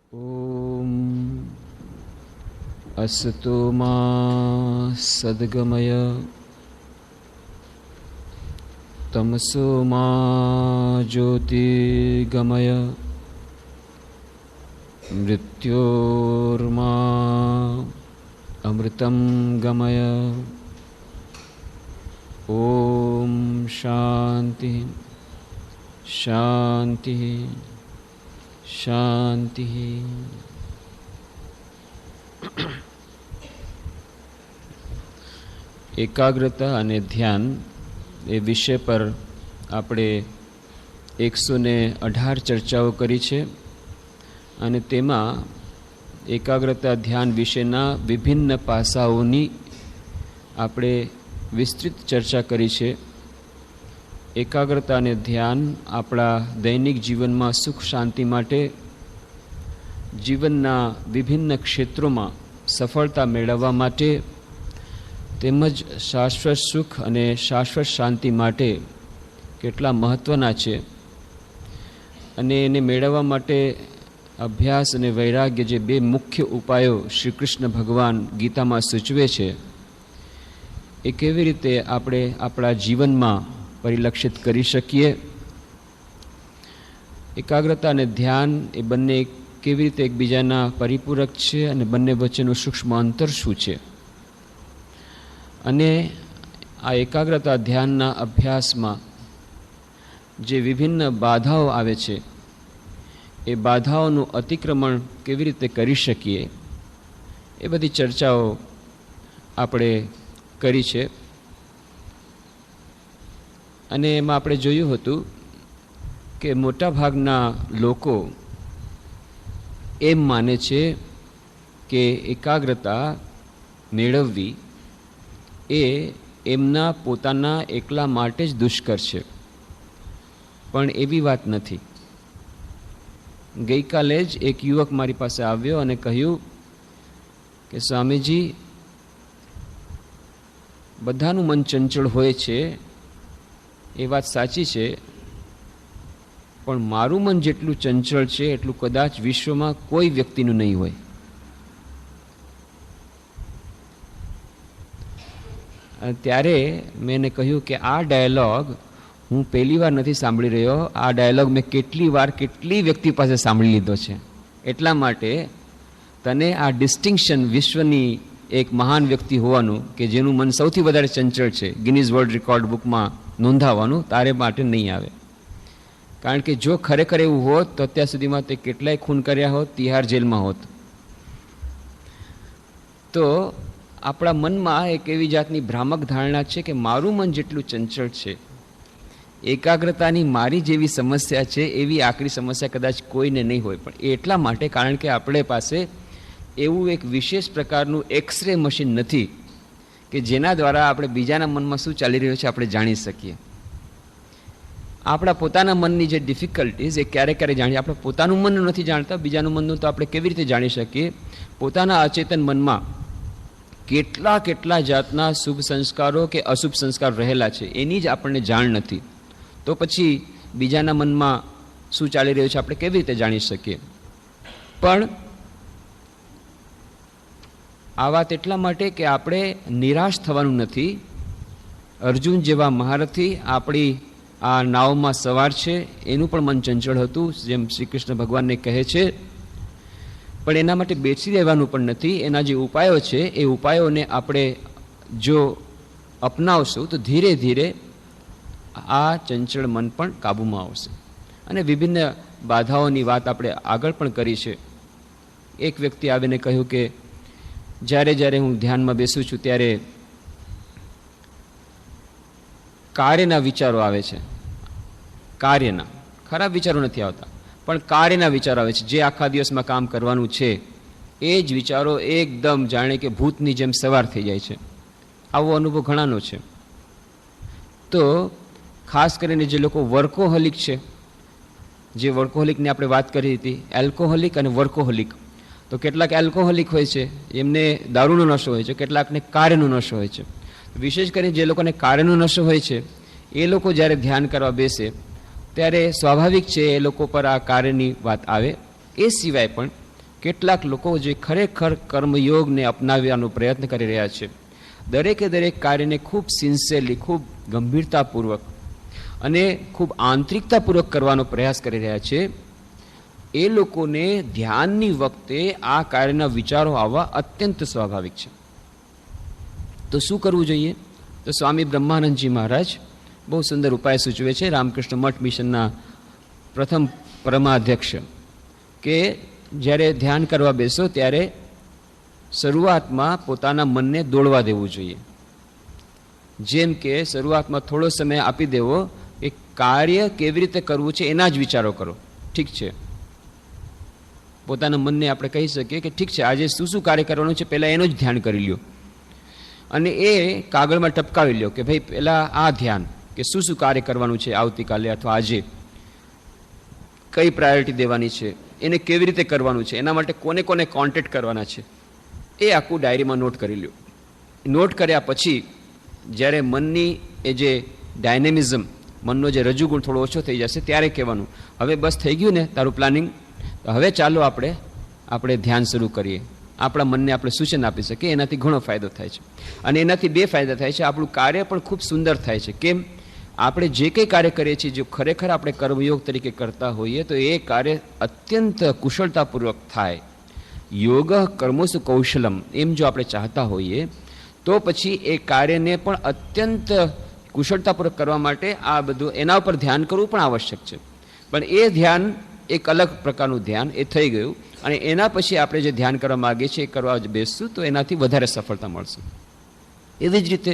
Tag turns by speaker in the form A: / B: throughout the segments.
A: ॐ असतो मा सद्गमय तमसो मा ज्योतिर्गमय मृत्योर्मा अमृतं गमय। ॐ शांति शांति शांति। એકાગ્રતા અને ધ્યાન એ વિષય પર આપણે 118 ચર્ચાઓ કરી છે અને તેમાં એકાગ્રતા ધ્યાન વિશેના વિભિન્ન પાસાઓની આપણે વિસ્તૃત ચર્ચા કરી છે। એકાગ્રતા અને ધ્યાન આપણા દૈનિક જીવનમાં સુખ શાંતિ માટે, જીવનના વિભિન્ન ક્ષેત્રોમાં સફળતા મેળવવા માટે તેમજ શાશ્વત સુખ અને શાશ્વત શાંતિ માટે કેટલા મહત્ત્વના છે અને એને મેળવવા માટે અભ્યાસ અને વૈરાગ્ય જે બે મુખ્ય ઉપાયો શ્રી કૃષ્ણ ભગવાન ગીતામાં સૂચવે છે એ કેવી રીતે આપણે આપણા જીવનમાં પરિલક્ષિત કરી શકીએ। એકાગ્રતા અને ધ્યાન એ બંને કેવી રીતે એકબીજાના પરિપૂરક છે અને બંને વચ્ચેનું સૂક્ષ્મ અંતર શું છે અને આ એકાગ્રતા ધ્યાનના અભ્યાસમાં જે વિભિન્ન બાધાઓ આવે છે એ બાધાઓનું અતિક્રમણ કેવી રીતે કરી શકીએ એ બધી ચર્ચાઓ આપણે કરી છે અને એમાં આપણે જોયું હતું કે મોટાભાગના લોકો એમ માને છે કે એકાગ્રતા મેળવવી એ એમના પોતાના એકલા માટે જ દુષ્કર છે, પણ એવી વાત નથી। ગઈકાલે જ એક યુવક મારી પાસે આવ્યો અને કહ્યું કે સ્વામીજી, બધાનું મન ચંચળ હોય છે એ વાત સાચી છે, પણ મારું મન જેટલું ચંચળ છે એટલું કદાચ વિશ્વમાં કોઈ વ્યક્તિનું નહીં હોય। ત્યારે મેં એને કહ્યું કે આ ડાયલોગ હું પહેલી વાર નથી સાંભળી રહ્યો, આ ડાયલોગ મેં કેટલી વાર કેટલી વ્યક્તિ પાસે સાંભળી લીધો છે, એટલા માટે તને આ ડિસ્ટિંક્શન વિશ્વની એક મહાન વ્યક્તિ હોવાનું કે જેનું મન સૌથી વધારે ચંચળ છે ગિનીઝ વર્લ્ડ રેકોર્ડ બુકમાં નોંધાવવાનું તારે માટે નહીં આવે। કારણ કે જો ખરેખર એવું હોત તો અત્યાર સુધીમાં તે કેટલાય ખૂન કર્યા હોત, તિહાર જેલમાં હોત। તો આપણા મનમાં એક એવી જાતની ભ્રામક ધારણા છે કે મારું મન જેટલું ચંચળ છે, એકાગ્રતાની મારી જેવી સમસ્યા છે એવી આકરી સમસ્યા કદાચ કોઈને નહીં હોય, પણ એટલા માટે કારણ કે આપણે પાસે એવું એક વિશેષ પ્રકારનું એક્સરે મશીન નથી કે જેના દ્વારા આપણે બીજાના મનમાં શું ચાલી રહ્યું છે આપણે જાણી શકીએ। આપણા પોતાના મનની જે ડિફિકલ્ટીઝ એ ક્યારેક ક્યારેક જાણીએ, આપણે પોતાનું મન નથી જાણતા, બીજાનું મનનું તો આપણે કેવી રીતે જાણી શકીએ। પોતાના અચેતન મનમાં કેટલા કેટલા જાતના શુભ સંસ્કારો કે અશુભ સંસ્કાર રહેલા છે એની જ આપણને જાણ નથી, તો પછી બીજાના મનમાં શું ચાલી રહ્યું છે આપણે કેવી રીતે જાણી શકીએ। પણ આ વાત એટલા માટે કે આપણે નિરાશ થવાનું નથી। અર્જુન જેવા મહારથી આપણી આ નાવમાં સવાર છે, એનું પણ મન ચંચળ હતું જેમ શ્રી કૃષ્ણ ભગવાનને કહે છે, પણ એના માટે બેસી રહેવાનું પણ નથી। એના જે ઉપાયો છે એ ઉપાયોને આપણે જો અપનાવશું તો ધીરે ધીરે આ ચંચળ મન પણ કાબૂમાં આવશે। અને વિભિન્ન બાધાઓની વાત આપણે આગળ પણ કરી છે। એક વ્યક્તિ આવીને કહ્યું કે જ્યારે જ્યારે હું ધ્યાનમાં બેસું છું ત્યારે કાર્યના વિચારો આવે છે, કાર્યના ખરાબ વિચારો નથી આવતા પણ કાર્યના વિચારો આવે છે, જે આખા દિવસમાં કામ કરવાનું છે એ જ વિચારો એકદમ જાણે કે ભૂતની જેમ સવાર થઈ જાય છે। આવો અનુભવ ઘણાનો છે। તો ખાસ કરીને જે લોકો વર્કોહોલિક છે, જે વર્કોહોલિકની આપણે વાત કરી હતી, એલ્કોહોલિક અને વર્કોહોલિક, તો કેટલાક એલ્કોહોલિક હોય છે એમને દારૂનો નશો હોય છે, કેટલાકને કાર્યનો નશો હોય છે। વિશેષ કરીને જે લોકોને કાર્યનો નશો હોય છે એ લોકો જ્યારે ધ્યાન કરવા બેસે ત્યારે સ્વાભાવિક છે એ લોકો પર આ કાર્યની વાત આવે। એ સિવાય પણ કેટલાક લોકો જે ખરેખર કર્મયોગને અપનાવવાનો પ્રયત્ન કરી રહ્યા છે, દરેકે દરેક કાર્યને ખૂબ સિન્સિયરલી, ખૂબ ગંભીરતાપૂર્વક અને ખૂબ આંતરિકતાપૂર્વક કરવાનો પ્રયાસ કરી રહ્યા છે, એ લોકોને ધ્યાનની વખતે આ કાર્યના વિચારો આવવા અત્યંત સ્વાભાવિક છે. તો શું કરવું જોઈએ? તો સ્વામી બ્રહ્માનંદજી મહારાજ બહુ સુંદર ઉપાય સૂચવે છે, રામકૃષ્ણ મઠ મિશનના પ્રથમ પરમાધ્યક્ષ, કે જ્યારે ધ્યાન કરવા બેસો ત્યારે શરૂઆતમાં પોતાના મનને દોડવા દેવું જોઈએ. જેમ કે શરૂઆતમાં થોડો સમય આપી દેવો કે કાર્ય કેવી રીતે કરવું છે એના જ વિચારો કરો. ઠીક છે, પોતાના મનને આપણે કહી શકીએ કે ઠીક છે, આજે શું શું કાર્ય કરવાનું છે પહેલાં એનું જ ધ્યાન કરી લ્યો, અને એ કાગળમાં ટપકાવી લ્યો કે ભાઈ પહેલાં આ ધ્યાન કે શું શું કાર્ય કરવાનું છે આવતીકાલે અથવા આજે, કઈ પ્રાયોરિટી દેવાની છે, એને કેવી રીતે કરવાનું છે, એના માટે કોને કોને કોન્ટેક્ટ કરવાના છે, એ આખું ડાયરીમાં નોટ કરી લ્યો. નોટ કર્યા પછી જ્યારે મનની એ જે ડાયનેમિઝમ, મનનો જે રજૂગુણ થોડો ઓછો થઈ જશે ત્યારે કહેવાનું, હવે બસ થઈ ગયું ને તારું પ્લાનિંગ, હવે ચાલો આપણે ધ્યાન શરૂ કરીએ. આપણા મનને આપણે સૂચન આપી શકીએ, એનાથી ઘણો ફાયદો થાય છે. અને એનાથી બે ફાયદા થાય છે, આપણું કાર્ય પણ ખૂબ સુંદર થાય છે. કેમ? આપણે જે કંઈ કાર્ય કરીએ છીએ, જો ખરેખર આપણે કર્મયોગ તરીકે કરતા હોઈએ તો એ કાર્ય અત્યંત કુશળતાપૂર્વક થાય. યોગ કર્મોસુ કૌશલમ, એમ જો આપણે ચાહતા હોઈએ તો પછી એ કાર્યને પણ અત્યંત કુશળતાપૂર્વક કરવા માટે આ બધું એના ઉપર ધ્યાન કરવું પણ આવશ્યક છે. પણ એ ધ્યાન એક અલગ પ્રકારનું ધ્યાન એ થઈ ગયું, અને એના પછી આપણે જે ધ્યાન કરવા માગીએ છીએ એ કરવા બેસશું તો એનાથી વધારે સફળતા મળશે. એવી જ રીતે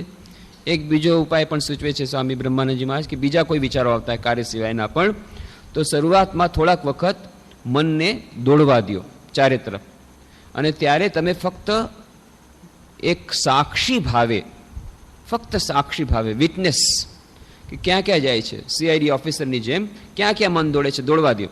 A: એક બીજો ઉપાય પણ સૂચવે છે સ્વામી બ્રહ્માનંદજી મહારાજ કે બીજા કોઈ વિચારો આવતા કાર્ય સિવાયના પણ, તો શરૂઆતમાં થોડાક વખત મનને દોડવા દો ચારે તરફ, અને ત્યારે તમે ફક્ત એક સાક્ષી ભાવે વિટનેસ કે ક્યાં ક્યાં જાય છે, સીઆઈડી ઓફિસરની જેમ ક્યાં ક્યાં મન દોડે છે દોડવા દો.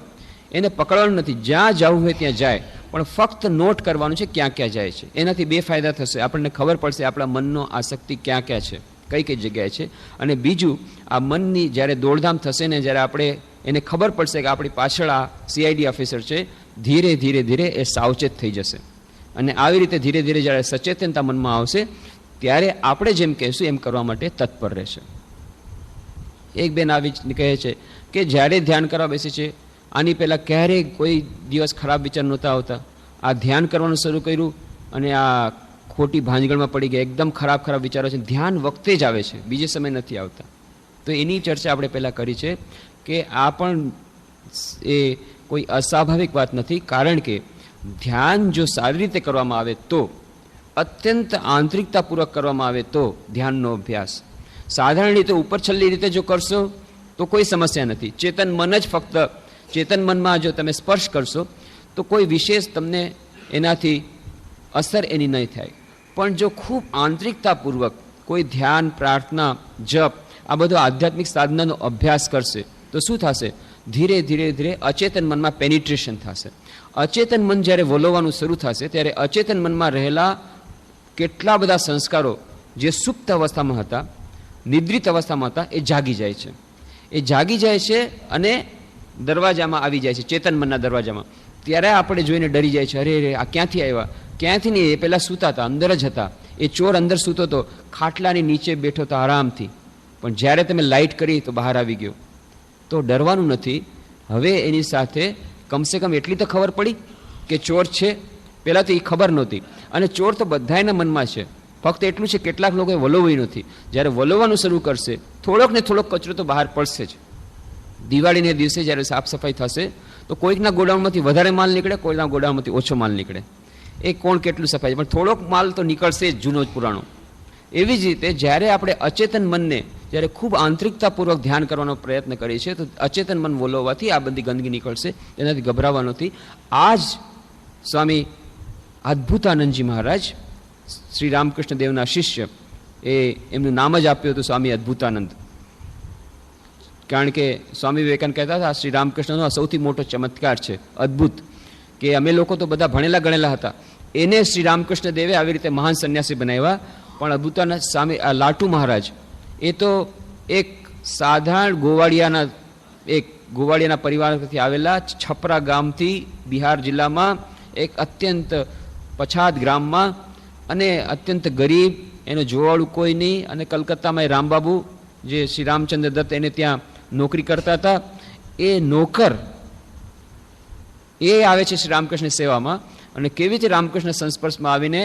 A: એને પકડવાનું નથી, જ્યાં જવું હોય ત્યાં જાય, પણ ફક્ત નોટ કરવાનું છે ક્યાં ક્યાં જાય છે. એનાથી બે ફાયદા થશે, આપણને ખબર પડશે આપણા મનનો આસક્તિ ક્યાં ક્યાં છે, કઈ કઈ જગ્યાએ છે. અને બીજું, આ મનની જ્યારે દોડધામ થશે ને, જ્યારે આપણે એને ખબર પડશે કે આપણી પાછળ આ સીઆઈડી ઓફિસર છે, ધીરે ધીરે ધીરે એ સાવચેત થઈ જશે. અને આવી રીતે ધીરે ધીરે જ્યારે સચેતનતા મનમાં આવશે ત્યારે આપણે જેમ કહીશું એમ કરવા માટે તત્પર રહેશે. એક બેન આવી કહે છે કે જ્યારે ધ્યાન કરવા બેસે છે, આની પહેલાં ક્યારેય કોઈ દિવસ ખરાબ વિચાર નહોતા આવતા, આ ધ્યાન કરવાનું શરૂ કર્યું અને આ ખોટી ભાંજગળમાં પડી ગયા, એકદમ ખરાબ વિચારો છે, ધ્યાન વખતે જ આવે છે, બીજે સમય નથી આવતા. તો એની ચર્ચા આપણે પહેલાં કરી છે કે આ પણ એ કોઈ અસ્વાભાવિક વાત નથી, કારણ કે ધ્યાન જો સારી રીતે કરવામાં આવે તો, અત્યંત આંતરિકતાપૂર્વક કરવામાં આવે તો ધ્યાનનો અભ્યાસ, સાધારણ રીતે ઉપર છલ્લી રીતે જો કરશો તો કોઈ સમસ્યા નથી. ચેતન મન જ ફક્ત ચેતન મનમાં જો તમે સ્પર્શ કરશો તો કોઈ વિશેષ તમને એનાથી અસર એની નહીં થાય. પણ જો ખૂબ આંતરિકતાપૂર્વક કોઈ ધ્યાન, પ્રાર્થના, જપ, આ બધો આધ્યાત્મિક સાધનાનો અભ્યાસ કરશે તો શું થશે? ધીરે ધીરે ધીરે અચેતન મનમાં પેનિટ્રેશન થશે. અચેતન મન જ્યારે વલોવાનું શરૂ થશે ત્યારે અચેતન મનમાં રહેલા કેટલા બધા સંસ્કારો જે સુપ્ત અવસ્થામાં હતા, નિદ્રિત અવસ્થામાં હતા, એ જાગી જાય છે. એ જાગી જાય છે અને દરવાજામાં આવી જાય છે, ચેતન મનના દરવાજામાં. ત્યારે આપણે જોઈને ડરી જાય છે, અરે રે આ ક્યાંથી આવ્યા? ક્યાંથી નહીં, એ પહેલાં સૂતા હતા, અંદર જ હતા. એ ચોર અંદર સૂતો હતો, ખાટલાની નીચે બેઠો હતો આરામથી, પણ જ્યારે તમે લાઇટ કરી તો બહાર આવી ગયો. તો ડરવાનું નથી. હવે એની સાથે કમસે કમ એટલી તો ખબર પડી કે ચોર છે. પહેલાં તો એ ખબર નહોતી, અને ચોર તો બધાયના મનમાં છે, ફક્ત એટલું છે કેટલાક લોકોએ વલોવ્યું નથી. જ્યારે વલોવાનું શરૂ કરશે થોડોક ને થોડોક કચરો તો બહાર પડશે જ. દિવાળીને દિવસે જ્યારે સાફ સફાઈ થશે તો કોઈકના ગોડાઉનમાંથી વધારે માલ નીકળે, કોઈના ગોડાઉનમાંથી ઓછો માલ નીકળે. એ કોણ કેટલું સફાઈ, પણ થોડોક માલ તો નીકળશે જ, જૂનો જ પુરાણો. એવી જ રીતે જ્યારે આપણે અચેતન મનને જ્યારે ખૂબ આંતરિકતાપૂર્વક ધ્યાન કરવાનો પ્રયત્ન કરીએ છીએ તો અચેતન મન વલોવવાથી આ બધી ગંદકી નીકળશે, એનાથી ગભરાવા નથી. આ જ સ્વામી અદ્ભુતાનંદજી મહારાજ, શ્રી રામકૃષ્ણ દેવના શિષ્ય, એમનું નામ જ આપ્યું હતું સ્વામી અદ્ભુતાનંદ. કારણ કે સ્વામી વિવેકાનંદ કહેતા હતા શ્રી રામકૃષ્ણનો સૌથી મોટો ચમત્કાર છે અદ્ભુત, કે અમે લોકો તો બધા ભણેલા ગણેલા હતા, એને શ્રી રામકૃષ્ણ દેવે આવી રીતે મહાન સંન્યાસી બનાવ્યા. પણ અદ્ભુતાનંદ સ્વામી લાટુ મહારાજ એ તો એક સાધારણ ગોવાળિયાના પરિવારથી આવેલા, છપરા ગામથી બિહાર જિલ્લામાં એક અત્યંત પછાત ગ્રામમાં અને અત્યંત ગરીબ, એને જોવાળું કોઈ નહીં, અને કલકત્તામાં એ રામબાબુ જે શ્રી રામચંદ્ર દત્ત એને ત્યાં નોકરી કરતા હતા, એ નોકર એ આવે છે શ્રી રામકૃષ્ણ સેવામાં, અને કેવી રીતે રામકૃષ્ણ સંસ્પર્શમાં આવીને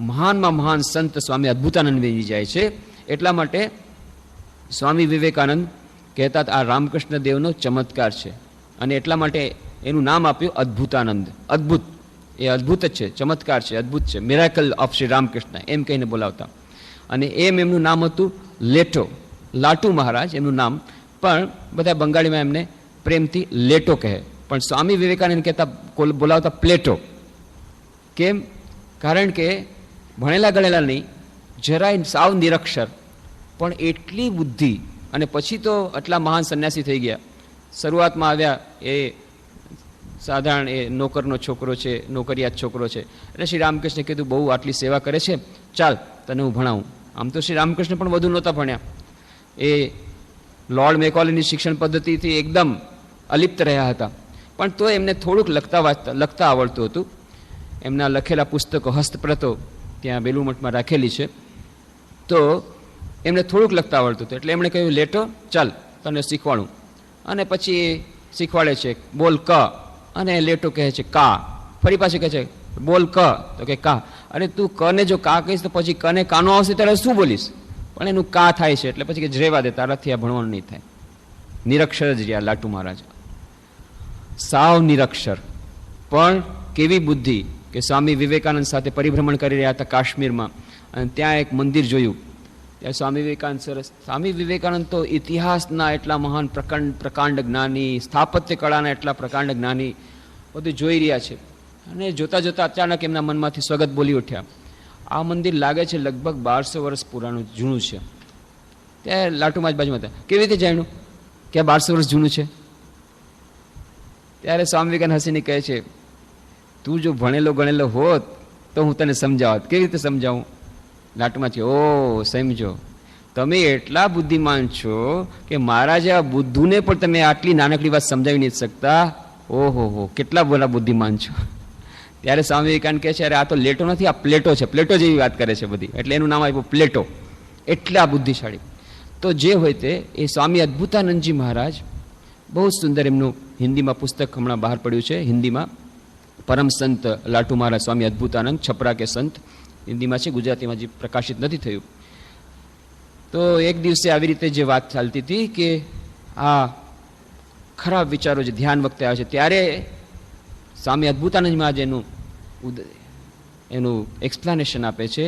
A: મહાનમાં મહાન સંત સ્વામી અદ્ભુતાનંદ બની જાય છે. એટલા માટે સ્વામી વિવેકાનંદ કહેતા આ રામકૃષ્ણ દેવનો ચમત્કાર છે, અને એટલા માટે એનું નામ આપ્યું અદ્ભુતાનંદ. અદ્ભુત, એ અદ્ભુત જ છે, ચમત્કાર છે, અદ્ભુત છે, મિરાકલ ઓફ શ્રી રામકૃષ્ણ એમ કહીને બોલાવતા. અને એમનું નામ હતું લેટો, લાટુ મહારાજ એમનું નામ, પણ બધા બંગાળીમાં એમને પ્રેમથી લેટો કહે. પણ સ્વામી વિવેકાનંદ કહેતા બોલાવતા પ્લેટો. કેમ? કારણ કે ભણેલા ગણેલા નહીં, જરાય સાવ નિરક્ષર, પણ એટલી બુદ્ધિ. અને પછી તો આટલા મહાન સંન્યાસી થઈ ગયા. શરૂઆતમાં આવ્યા એ સાધારણ એ નોકરનો છોકરો છે, નોકરિયાત છોકરો છે. એટલે શ્રી રામકૃષ્ણે કીધું બહુ આટલી સેવા કરે છે, ચાલ તને હું ભણાવું. આમ તો શ્રી રામકૃષ્ણ પણ વધુ નહોતા ભણ્યા, એ લોર્ડ મેકોલેની શિક્ષણ પદ્ધતિથી એકદમ અલિપ્ત રહ્યા હતા, પણ તો એમને થોડુંક લખતા આવડતું હતું. એમના લખેલા પુસ્તકો હસ્તપ્રતો ત્યાં બેલુમઠમાં રાખેલી છે, તો એમને થોડુંક લખતા આવડતું હતું. એટલે એમણે કહ્યું લેટો ચાલ તને શીખવાડું. અને પછી એ શીખવાડે છે બોલ ક, અને લેટો કહે છે કા, ફરી પાછી કહે છે બોલ ક, તો કે કા. અરે તું કને જો કા કહીશ તો પછી કને કાનો આવશે ત્યારે શું બોલીશ? પણ એનું કા થાય છે, એટલે પછી કે રેવા દે, તારાથી આ ભણવાનું નહીં થાય. નિરક્ષર જ રહ્યા લાટુ મહારાજ, સાવ નિરક્ષર, પણ કેવી બુદ્ધિ કે સ્વામી વિવેકાનંદ સાથે પરિભ્રમણ કરી રહ્યા હતા કાશ્મીરમાં, અને ત્યાં એક મંદિર જોયું. ત્યાં સ્વામી વિવેકાનંદ સરસ, સ્વામી વિવેકાનંદ તો ઇતિહાસના એટલા મહાન પ્રકાંડ જ્ઞાની, સ્થાપત્ય કળાના એટલા પ્રકાંડ જ્ઞાની, બધું જોઈ રહ્યા છે. અને જોતા જોતા અચાનક એમના મનમાંથી સ્વગત બોલી ઉઠ્યા, આ મંદિર લાગે છે લગભગ 1200 વર્ષ પુરાણું જૂનું છે. ત્યાં લાટુમાં જ બાજુમાં હતા, કેવી રીતે જાણ્યું કે આ 1200 વર્ષ જૂનું છે? ત્યારે સ્વામી વિવેકાનંદ હસીને કહે છે, તું જો ભણેલો ગણેલો હોત તો હું તને સમજાવત. કેવી રીતે સમજાવું? લાટમાંથી, ઓ સમજો, તમે એટલા બુદ્ધિમાન છો કે મારા જેવા બુદ્ધુને પણ તમે આટલી નાનકડી વાત સમજાવી નથી શકતા. ઓહો હો, કેટલા બોલા બુદ્ધિમાન છો. ત્યારે સ્વામી વિવેકાનંદ કહે છે, અરે આ તો લેટો નથી, આ પ્લેટો છે, પ્લેટો જેવી વાત કરે છે બધી, એટલે એનું નામ આપ્યું પ્લેટો. એટલા બુદ્ધિશાળી. તો જે હોય તે, એ સ્વામી અદ્ભુતાનંદજી મહારાજ, બહુ સુંદર એમનું હિન્દીમાં પુસ્તક હમણાં બહાર પડ્યું છે, હિન્દીમાં પરમ સંત લાટુ મહારાજ સ્વામી અદ્ભુતાનંદ, છપરા કે સંત, હિન્દીમાં છે, ગુજરાતીમાં જે પ્રકાશિત નથી થયું. તો એક દિવસે આવી રીતે જે વાત ચાલતી હતી કે આ ખરાબ વિચારો જે ધ્યાન વખતે આવે છે, ત્યારે સ્વામી અદ્ભુતાનંદ મહારાજ એનું એક્સપ્લેનેશન આપે છે.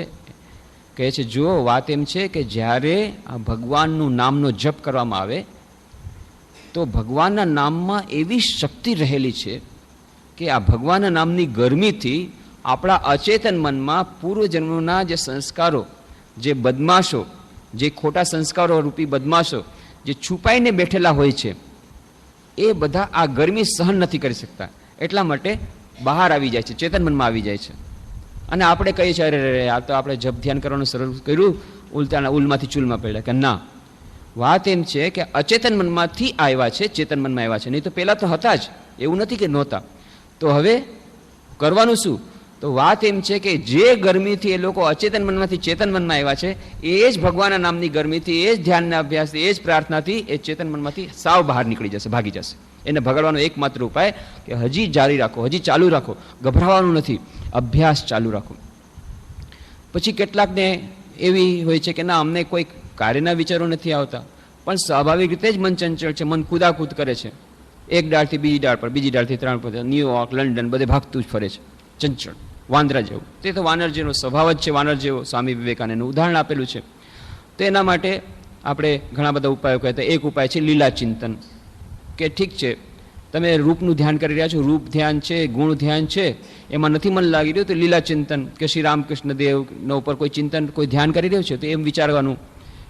A: કહે છે જો વાત એમ છે કે જ્યારે આ ભગવાનનું નામનો જપ કરવામાં આવે તો ભગવાનના નામમાં એવી શક્તિ રહેલી છે કે આ ભગવાનના નામની ગરમીથી આપણા અચેતન મનમાં પૂર્વજન્મના જે સંસ્કારો, જે બદમાશો, જે ખોટા સંસ્કારો રૂપી બદમાશો જે છુપાઈને બેઠેલા હોય છે, એ બધા આ ગરમી સહન નથી કરી શકતા, એટલા માટે બહાર આવી જાય છે, ચેતન મનમાં આવી જાય છે. અને આપણે કહીએ છીએ અરે આ તો આપણે જપ ધ્યાન કરવાનું સરળ કર્યું, ઉલટાના ઉલમાંથી ચૂલમાં પડ્યા. કે ના, વાત એમ છે કે અચેતન મનમાંથી આવ્યા છે, ચેતન મનમાં આવ્યા છે, નહીં તો પહેલાં તો હતા જ, એવું નથી કે નહોતા. તો હવે કરવાનું શું? તો વાત એમ છે કે જે ગરમીથી એ લોકો અચેતન મનમાંથી ચેતન મનમાં આવ્યા છે, એ જ ભગવાનના નામની ગરમીથી, એ જ ધ્યાનના અભ્યાસથી, એ જ પ્રાર્થનાથી એ ચેતન મનમાંથી સાવ બહાર નીકળી જશે, ભાગી જશે. એને ભગાડવાનો એકમાત્ર ઉપાય કે હજી જારી રાખો, હજી ચાલુ રાખો, ગભરાવાનું નથી, અભ્યાસ ચાલુ રાખો. પછી કેટલાકને એવી હોય છે કે ના અમને કોઈ કાર્યના વિચારો નથી આવતા, પણ સ્વાભાવિક રીતે જ મન ચંચળ છે, મન કુદાકૂદ કરે છે, એક ડાળથી બીજી ડાળ પર, બીજી ડાળથી ત્રણ પર, ન્યુયોર્ક, લંડન બધે ભાગતું જ ફરે છે, ચંચળ વાંદરા જેવું. તે તો વાનર જેવો સ્વભાવ જ છે, વાનર જેવો. સ્વામી વિવેકાનંદનું ઉદાહરણ આપેલું છે. તો એના માટે આપણે ઘણા બધા ઉપાયો કહેતા. એક ઉપાય છે લીલા ચિંતન, કે ઠીક છે તમે રૂપનું ધ્યાન કરી રહ્યા છો, રૂપ ધ્યાન છે, ગુણ ધ્યાન છે, એમાં નથી મન લાગી રહ્યું, તો લીલા ચિંતન કે શ્રી રામકૃષ્ણ દેવના ઉપર કોઈ ચિંતન, કોઈ ધ્યાન કરી રહ્યું છે, તો એમ વિચારવાનું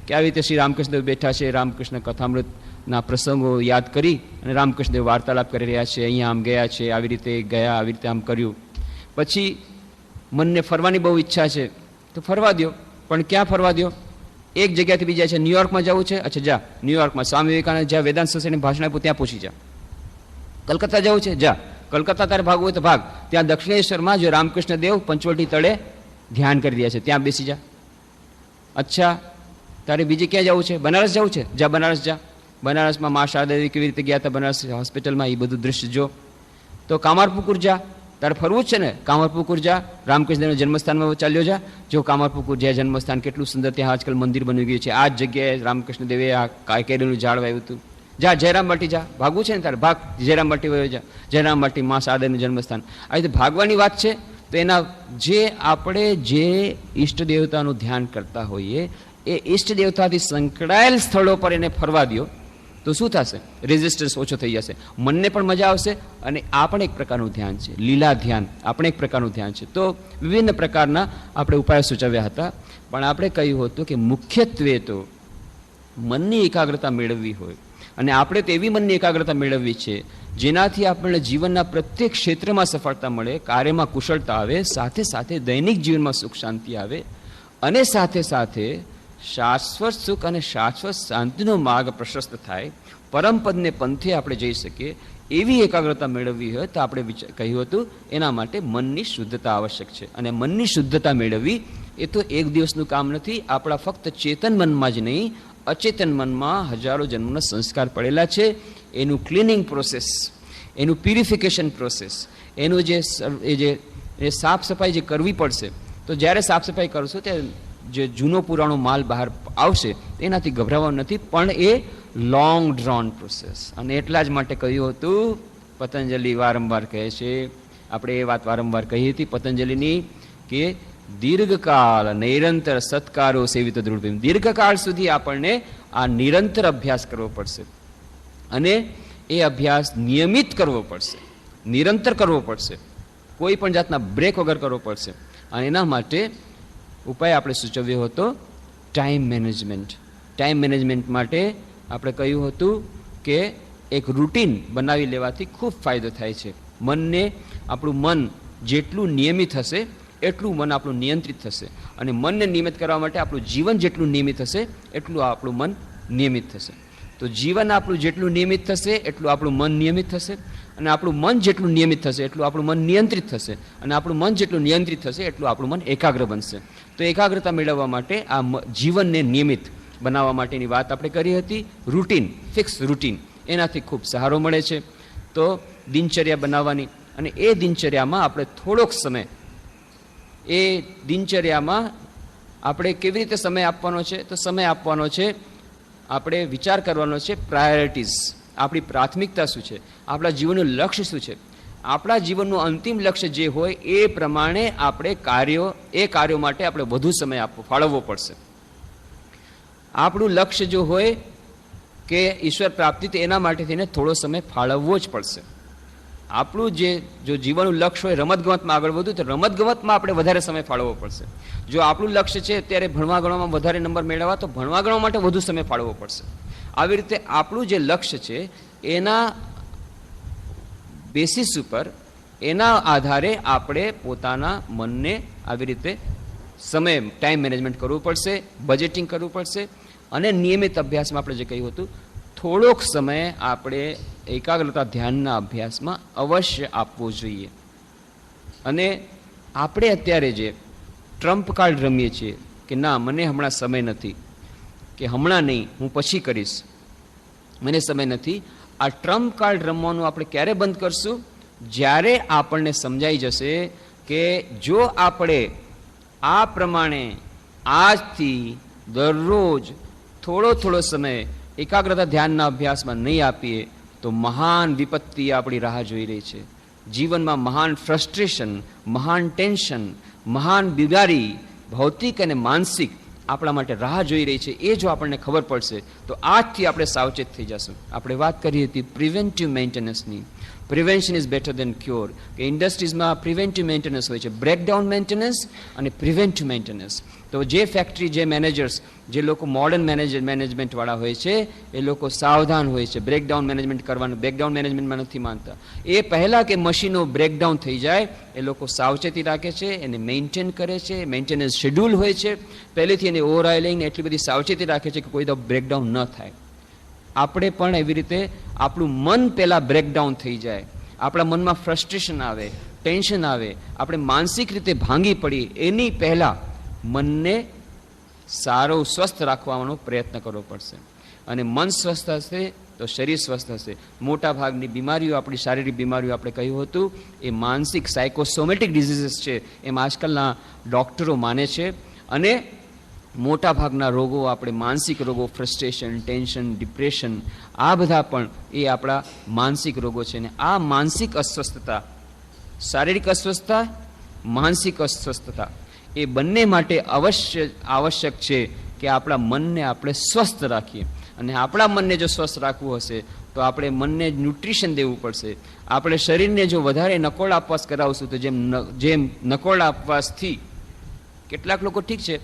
A: કે આવી રીતે શ્રી રામકૃષ્ણ દેવ બેઠા છે, રામકૃષ્ણ કથામૃતના પ્રસંગો યાદ કરી અને રામકૃષ્ણ દેવ વાર્તાલાપ કરી રહ્યા છે, અહીંયા આમ ગયા છે, આવી રીતે ગયા, આવી રીતે આમ કર્યું. પછી મનને ફરવાની બહુ ઈચ્છા છે તો ફરવા દો, પણ ક્યાં ફરવા દો? એક જગ્યાથી બીજા છે, ન્યુયોર્કમાં જવું છે, અચ્છા જા ન્યુયોર્કમાં, સ્વામી વિવેકાનંદ જ્યાં વેદાંત સોસાયટીનું ભાષણ આપ્યું ત્યાં પૂછી જા. કલકત્તા જવું છે, જા કલકત્તા તારે ભાગવું હોય તો ભાગ. ત્યાં દક્ષિણેશ્વરમાં જો રામકૃષ્ણ દેવ પંચવટી તળે ધ્યાન કરી રહ્યા છે, ત્યાં બેસી જા. અચ્છા, તારે બીજે ક્યાં જવું છે? બનારસ જવું છે? જા બનારસ જા. બનારસમાં મા શારદા દેવી કેવી રીતે ગયા હતા બનારસ હોસ્પિટલમાં, એ બધું દૃશ્ય જો. તો કામારપુકુર જા, તારે ફરવું જ છે ને, કામારપુકુર જા, રામકૃષ્ણદેવના જન્મસ્થાનમાં ચાલ્યો જા. જો કામારપુકુર જ્યાં જન્મસ્થાન કેટલું સુંદર, ત્યાં આજકાલ મંદિર બની ગયું છે. આ જ જગ્યાએ રામકૃષ્ણ દેવે આ કેરીનું ઝાડ વાવ્યું હતું. જા જયરામ બાટી જા, ભાગવું છે ને તારે ભાગ, જયરામ બાટી વયો જા. જયરામ બાટી મા શારદાનું જન્મસ્થાન. આ રીતે ભાગવાની વાત છે. તો એના જે આપણે જે ઈષ્ટ દેવતાનું ધ્યાન કરતા હોઈએ એ ઈષ્ટ દેવતાથી સંકળાયેલ સ્થળો પર એને ફરવા દો તો શું થશે? રેઝિસ્ટન્સ ઓછો થઈ જશે, મનને પણ મજા આવશે. અને આ પણ એક પ્રકારનું ધ્યાન છે, લીલા ધ્યાન આપણે એક પ્રકારનું ધ્યાન છે. તો વિભિન્ન પ્રકારના આપણે ઉપાયો સૂચવ્યા હતા, પણ આપણે કહ્યું હતું કે મુખ્યત્વે તો મનની એકાગ્રતા મેળવવી હોય, અને આપણે તો એવી મનની એકાગ્રતા મેળવવી છે જેનાથી આપણને જીવનના પ્રત્યેક ક્ષેત્રમાં સફળતા મળે, કાર્યમાં કુશળતા આવે, સાથે સાથે દૈનિક જીવનમાં સુખ શાંતિ આવે, અને સાથે સાથે શાશ્વત સુખ અને શાશ્વત શાંતિનો માર્ગ પ્રશસ્ત થાય, પરમપદને પંથે આપણે જઈ શકીએ. એવી એકાગ્રતા મેળવવી હોય તો આપણે કહ્યું હતું એના માટે મનની શુદ્ધતા આવશ્યક છે. અને મનની શુદ્ધતા મેળવવી એ તો એક દિવસનું કામ નથી. આપણા ફક્ત ચેતન મનમાં જ નહીં, અચેતન મનમાં હજારો જન્મના સંસ્કાર પડેલા છે. એનું ક્લિનિંગ પ્રોસેસ, એનું પ્યુરિફિકેશન પ્રોસેસ, એનું જે સાફ સફાઈ જે કરવી પડશે. તો જ્યારે સાફ સફાઈ કરશો ત્યારે જે જૂનો પુરાણો માલ બહાર આવશે એનાથી ગભરાવાનું નથી, પણ એ લોંગ ડ્રોન પ્રોસેસ. અને એટલા જ માટે કહ્યું હતું, પતંજલિ વારંવાર કહે છે, આપણે એ વાત વારંવાર કહી હતી પતંજલિની, કે દીર્ઘકાળ નિરંતર સત્કારો સેવિત દૃઢ. દીર્ઘકાળ સુધી આપણને આ નિરંતર અભ્યાસ કરવો પડશે, અને એ અભ્યાસ નિયમિત કરવો પડશે, નિરંતર કરવો પડશે, કોઈ પણ જાતના બ્રેક વગર કરવો પડશે. અને એના માટે ઉપાય આપણે સૂચવ્યો હતો ટાઈમ મેનેજમેન્ટ. ટાઈમ મેનેજમેન્ટ માટે આપણે કહ્યું હતું કે એક રૂટીન બનાવી લેવાથી ખૂબ ફાયદો થાય છે. મનને, આપણું મન જેટલું નિયમિત હશે એટલું મન આપણું નિયંત્રિત થશે, અને મનને નિયમિત કરવા માટે આપણું જીવન જેટલું નિયમિત હશે એટલું આપણું મન નિયમિત થશે. તો જીવન આપણું જેટલું નિયમિત થશે એટલું આપણું મન નિયમિત થશે, અને આપણું મન જેટલું નિયમિત થશે એટલું આપણું મન નિયંત્રિત થશે, અને આપણું મન જેટલું નિયંત્રિત થશે એટલું આપણું મન એકાગ્ર બનશે. તો એકાગ્રતા મેળવવા માટે આ જીવનને નિયમિત બનાવવા માટેની વાત આપણે કરી હતી. રૂટીન, ફિક્સ રૂટીન, એનાથી ખૂબ સહારો મળે છે. તો દિનચર્યા બનાવવાની, અને એ દિનચર્યામાં આપણે થોડોક સમય, એ દિનચર્યામાં આપણે કેવી રીતે સમય આપવાનો છે? તો સમય આપવાનો છે, આપણે વિચાર કરવાનો છે પ્રાયોરિટીઝ, આપણી પ્રાથમિકતા શું છે, આપણા જીવનનું લક્ષ્ય શું છે. આપણા જીવનનું અંતિમ લક્ષ્ય જે હોય એ પ્રમાણે આપણે કાર્યો માટે આપણે વધુ સમય ફાળવવો પડશે. આપણું લક્ષ્ય જો હોય કે ઈશ્વર પ્રાપ્તિ, તો એના માટે થઈને થોડો સમય ફાળવવો જ પડશે. આપણું જો જીવનનું લક્ષ્ય હોય રમતગમતમાં આગળ વધવું, તો રમતગમતમાં આપણે વધારે સમય ફાળવવો પડશે. જો આપણું લક્ષ્ય છે અત્યારે ભણવા ગણવામાં વધારે નંબર મેળવવા, તો ભણવા ગણવા માટે વધુ સમય ફાળવવો પડશે. આવી રીતે આપણું જે લક્ષ્ય છે એના બેસિસ ઉપર, એના આધારે આપણે પોતાના મનને આવી રીતે સમય, ટાઈમ મેનેજમેન્ટ કરવું પડશે, બજેટિંગ કરવું પડશે. અને નિયમિત અભ્યાસમાં આપણે જે કહ્યું હતું, થોડોક સમય આપણે એકાગ્રતા ધ્યાનના અભ્યાસમાં અવશ્ય આપવો જોઈએ. અને આપણે અત્યારે જે ટ્રમ્પ કાર્ડ રમીએ છીએ કે ના મને હમણાં સમય નથી, કે હમણાં નહીં, હું પછી કરીશ, મને સમય નથી, આ ટ્રમ્પ કાર્ડ રમવાનું આપણે ક્યારે બંધ કરશું? જ્યારે આપણને સમજાઈ જશે કે જો આપણે આ પ્રમાણે આજથી દરરોજ થોડો સમય એકાગ્રતા ધ્યાનના અભ્યાસમાં નહીં આપીએ તો મહાન વિપત્તિ આપણી રાહ જોઈ રહી છે. જીવનમાં મહાન ફ્રસ્ટ્રેશન, મહાન ટેન્શન, મહાન બીમારી, ભૌતિક અને માનસિક આપણા માટે રાહ જોઈ રહી છે. એ જો આપણને ખબર પડશે તો આજથી આપણે સાવચેત થઈ જશું. આપણે વાત કરી હતી પ્રિવેન્ટિવ મેન્ટેનન્સની. Prevention is better than cure. કે ઇન્ડસ્ટ્રીઝમાં પ્રિવેન્ટિવ મેન્ટેનન્સ હોય છે, બ્રેકડાઉન મેન્ટેનન્સ અને પ્રિવેન્ટિવ મેન્ટેનન્સ. તો જે ફેક્ટરી, જે મેનેજર્સ, જે લોકો મોડર્ન મેનેજમેન્ટવાળા હોય છે એ લોકો સાવધાન હોય છે, બ્રેકડાઉન મેનેજમેન્ટ કરવાનું, બ્રેકડાઉન મેનેજમેન્ટમાં નથી માનતા. એ પહેલાં કે મશીનો બ્રેકડાઉન થઈ જાય એ લોકો સાવચેતી રાખે છે, એને મેન્ટેન કરે છે, મેન્ટેનન્સ શેડ્યુલ હોય છે, પહેલેથી એને ઓવરઓઇલિંગ એટલી બધી સાવચેતી રાખે છે કે કોઈ તો બ્રેકડાઉન ન થાય. આપણે પણ એવી રીતે આપણું મન પહેલાં બ્રેકડાઉન થઈ જાય, આપણા મનમાં ફ્રસ્ટ્રેશન આવે, ટેન્શન આવે, આપણે માનસિક રીતે ભાંગી પડીએ, એની પહેલાં મનને સારું સ્વસ્થ રાખવાનો પ્રયત્ન કરવો પડશે. અને મન સ્વસ્થ હશે તો શરીર સ્વસ્થ હશે. મોટા ભાગની બીમારીઓ, આપણી શારીરિક બીમારીઓ આપણે કહ્યું હતું એ માનસિક સાયકોસોમેટિક ડિઝીઝીસ છે, એમ આજકાલના ડૉક્ટરો માને છે. અને મોટા ભાગના રોગો, આપણે માનસિક રોગો, ફ્રસ્ટ્રેશન, ટેન્શન, ડિપ્રેશન, આ બધા પણ એ આપણા માનસિક રોગો છે. ને આ માનસિક અસ્વસ્થતા, શારીરિક અસ્વસ્થતા, માનસિક અસ્વસ્થતા, એ બંને માટે આવશ્યક છે કે આપણા મનને આપણે સ્વસ્થ રાખીએ. અને આપણા મનને જો સ્વસ્થ રાખવું હશે તો આપણે મનને ન્યુટ્રિશન દેવું પડશે. આપણે શરીરને જો વધારે નકોરડા ઉપવાસ કરાવશું તો જેમ નકોરડા ઉપવાસથી કેટલાક લોકો ઠીક છે,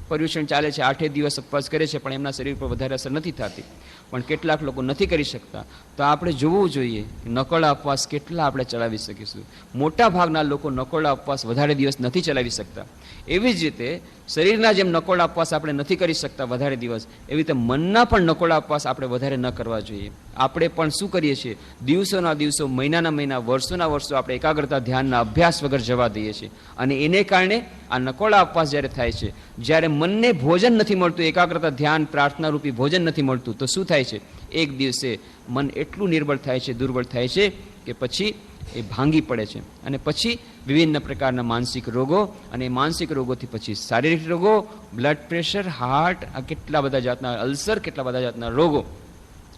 A: પર્યુષણ ચાલે છે, 8 દિવસ ઉપવાસ કરે છે, પણ એમના શરીર પર વધારે અસર નથી થતી. પણ કેટલાક લોકો નથી કરી શકતા. તો આપણે જોવું જોઈએ કે નકોરડા ઉપવાસ કેટલા આપણે ચલાવી શકીશું. મોટા ભાગના લોકો નકોરડા ઉપવાસ વધારે દિવસ નથી ચલાવી શકતા. એવી જ રીતે શરીરના જેમ નકોરડા ઉપવાસ આપણે નથી કરી શકતા વધારે દિવસ, એવી રીતે મનના પણ નકોરડા ઉપવાસ આપણે વધારે ન કરવા જોઈએ. આપણે પણ શું કરીએ છીએ, દિવસોના દિવસો, મહિનાના મહિના, વર્ષોના વર્ષો આપણે એકાગ્રતા ધ્યાનના અભ્યાસ વગર જવા દઈએ છીએ. અને એને કારણે આ નકોરડા ઉપવાસ જ્યારે થાય છે, જ્યારે મનને ભોજન નથી મળતું, એકાગ્રતા ધ્યાન પ્રાર્થના રૂપી ભોજન નથી મળતું, તો શું થાય છે, એક દિવસે મન એટલું નિર્બળ થાય છે, દુર્બળ થાય છે કે પછી એ ભાંગી પડે છે. અને પછી વિભિન્ન પ્રકારના માનસિક રોગો, અને માનસિક રોગોથી પછી શારીરિક રોગો, બ્લડ પ્રેશર, હાર્ટ, આ કેટલા બધા જાતના અલ્સર, કેટલા બધા જાતના રોગો,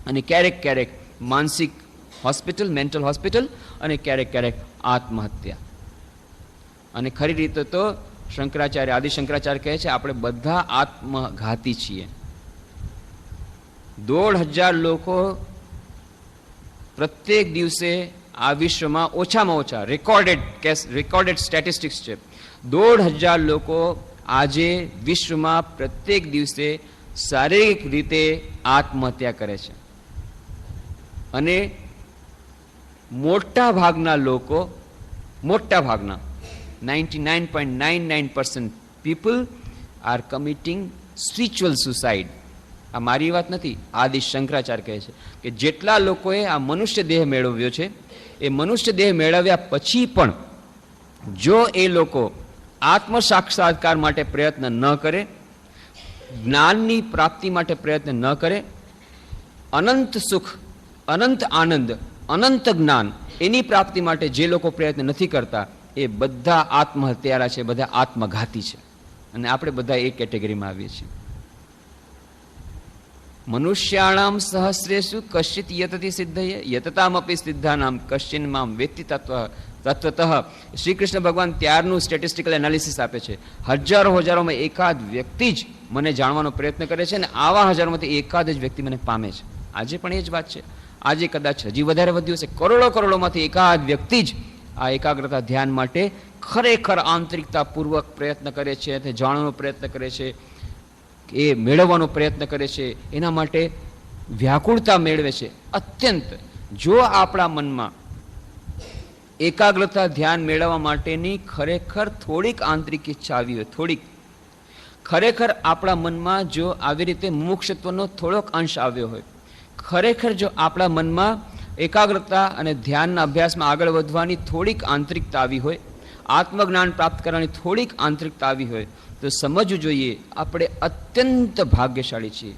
A: અને ક્યારેક ક્યારેક માનસિક હોસ્પિટલ, મેન્ટલ હોસ્પિટલ, અને ક્યારેક ક્યારેક આત્મહત્યા. અને ખરી રીતે તો શંકરાચાર્ય, આદિશંકરાચાર્ય કહે છે આપણે બધા આત્મઘાતી છીએ. 1,500 લોકો પ્રત્યેક દિવસે આ વિશ્વમાં ઓછામાં ઓછા રેકોર્ડેડ સ્ટેટિસ્ટિક્સ છે. 1,500 લોકો આજે વિશ્વમાં પ્રત્યેક દિવસે શારીરિક રીતે આત્મહત્યા કરે છે. અને મોટા ભાગના લોકો, મોટા ભાગના 99.99% people are committing spiritual suicide. આ મારી વાત નથી, આદિ શંકરાચાર્ય કહે છે કે જેટલા લોકોએ આ મનુષ્ય દેહ મેળવ્યો છે, એ મનુષ્ય દેહ મેળવ્યા પછી પણ જો એ લોકો આત્મ સાક્ષાત્કાર માટે પ્રયત્ન ન કરે, જ્ઞાનની પ્રાપ્તિ માટે પ્રયત્ન ન કરે, અનંત સુખ, અનંત આનંદ, અનંત જ્ઞાન, એની પ્રાપ્તિ માટે જે લોકો પ્રયત્ન નથી કરતા, એ બધા આત્મહત્યારા છે, બધા આત્મઘાતી છે. અને આપણે બધા એક કેટેગરીમાં આવીએ છીએ. મનુષ્યાણામ સહસ્રેષુ કશ્ચિત યતતિ સિદ્ધયે યતતામપી સિદ્ધાનામ કશ્ચિન મામ વેત્તિ તત્વતઃ. શ્રી કૃષ્ણ ભગવાન ત્યારનું સ્ટેટિસ્ટિકલ એનાલિસિસ આપે છે. હજારોમાં એકાદ વ્યક્તિ જ મને જાણવાનો પ્રયત્ન કરે છે, અને આવા હજારોમાંથી એકાદ જ વ્યક્તિ મને પામે છે. આજે પણ એ જ વાત છે. આજે કદાચ હજી વધારે વધ્યું છે, કરોડોમાંથી એકાદ વ્યક્તિ જ આ એકાગ્રતા ધ્યાન માટે ખરેખર આંતરિકતાપૂર્વક પ્રયત્ન કરે છે, તે જાણવાનો પ્રયત્ન કરે છે, એ મેળવવાનો પ્રયત્ન કરે છે, એના માટે વ્યાકુળતા મેળવે છે અત્યંત. જો આપણા મનમાં એકાગ્રતા ધ્યાન મેળવવા માટેની ખરેખર થોડીક આંતરિક ઈચ્છા આવી હોય, થોડીક ખરેખર આપણા મનમાં જો આવી રીતે મુમુક્ષત્વનો થોડોક અંશ આવ્યો હોય, ખરેખર જો આપણા મનમાં એકાગ્રતા અને ધ્યાનના અભ્યાસમાં આગળ વધવાની થોડીક આંતરિકતા આવી હોય, આત્મજ્ઞાન પ્રાપ્ત કરવાની થોડીક આંતરિકતા આવી હોય, તો સમજવું જોઈએ આપણે અત્યંત ભાગ્યશાળી છીએ.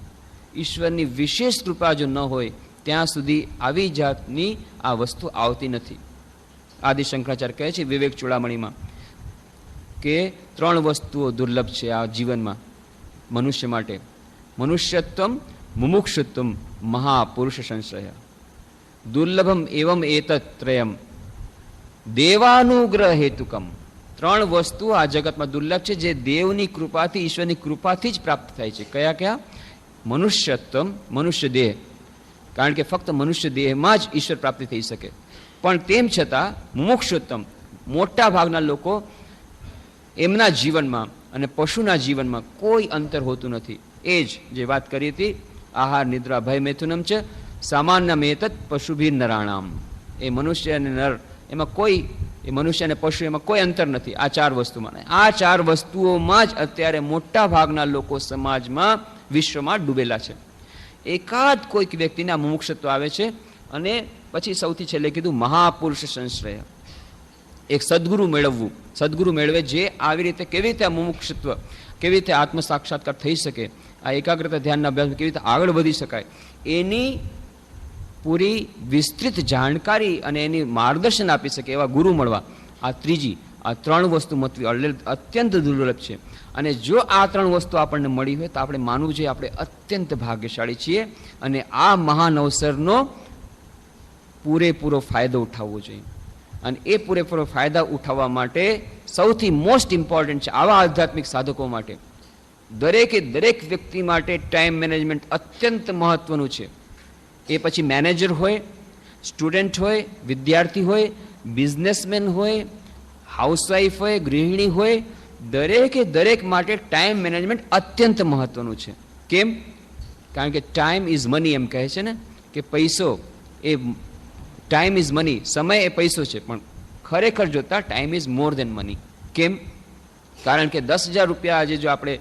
A: ઈશ્વરની વિશેષ કૃપા જો ન હોય ત્યાં સુધી આવી જાતની આ વસ્તુ આવતી નથી. આદિ શંકરાચાર્ય કહે છે વિવેક ચૂડામણીમાં કે 3 વસ્તુઓ દુર્લભ છે આ જીવનમાં મનુષ્ય માટે: મનુષ્યત્વમ, મુમુક્ષુત્વમ, મહાપુરુષ સંશય. દુર્લભમ એવમ એતત્રયમ દેવાનુગ્રહ હેતુકમ. 3 વસ્તુ આ જગતમાં દુર્લભ છે જે દેવની કૃપાથી, ઈશ્વરની કૃપાથી જ પ્રાપ્ત થાય છે. કયા કયા? મનુષ્યત્વમ, મનુષ્ય દેહ, કારણ કે ફક્ત મનુષ્ય દેહમાં જ ઈશ્વર પ્રાપ્તિ થઈ શકે. પણ તેમ છતાં મુમુક્ષુત્વમ, મોટા ભાગના લોકો એમના જીવનમાં અને પશુના જીવનમાં કોઈ અંતર હોતું નથી. એ જ જે વાત કરી હતી, આહાર નિદ્રા ભય મૈથુનમ છે સામાન્ય મેતત પશુભી નરાણામ. એ મનુષ્ય અને નર એમાં કોઈ, એ મનુષ્ય અને પશુ એમાં કોઈ અંતર નથી આ 4 વસ્તુમાં. આ 4 વસ્તુઓમાં જ અત્યારે મોટા ભાગના લોકો સમાજમાં, વિશ્વમાં ડૂબેલા છે. એકાદ કોઈક વ્યક્તિના મુમુક્ષત્વ આવે છે અને પછી સૌથી છેલ્લે કીધું મહાપુરુષ સંશ્રય, એક સદગુરુ મેળવવું. સદગુરુ મેળવે જે આવી રીતે કેવી રીતે આ મુમુક્ષત્વ, કેવી રીતે આત્મ સાક્ષાત્કાર થઈ શકે, આ એકાગ્રતા ધ્યાનના અભ્યાસ કેવી રીતે આગળ વધી શકાય, એની પૂરી વિસ્તૃત જાણકારી અને એની માર્ગદર્શન આપી શકે એવા ગુરુ મળવા. આ ત્રીજી, આ ત્રણ વસ્તુ મતવી અત્યંત દુર્લભ છે. અને જો આ ત્રણ વસ્તુ આપણને મળી હોય તો આપણે માનવું જોઈએ આપણે અત્યંત ભાગ્યશાળી છીએ અને આ મહાન અવસરનો પૂરેપૂરો ફાયદો ઉઠાવવો જોઈએ. અને એ પૂરેપૂરો ફાયદા ઉઠાવવા માટે સૌથી મોસ્ટ ઇમ્પોર્ટન્ટ છે આવા આધ્યાત્મિક સાધકો માટે, દરેક વ્યક્તિ માટે ટાઈમ મેનેજમેન્ટ અત્યંત મહત્વનું છે. એ પછી મેનેજર હોય, સ્ટુડન્ટ હોય, વિદ્યાર્થી હોય, બિઝનેસમેન હોય, હાઉસવાઈફ હોય, ગૃહિણી હોય, દરેક માટે ટાઈમ મેનેજમેન્ટ અત્યંત મહત્વનું છે. કેમ? કારણ કે ટાઈમ ઇઝ મની એમ કહે છે ને, કે પૈસો એ ટાઈમ ઇઝ મની, સમય એ પૈસો છે, પણ ખરેખર જોતા time is more than money. કેમ? કારણ કે 10,000 રૂપિયા આજે જો આપણે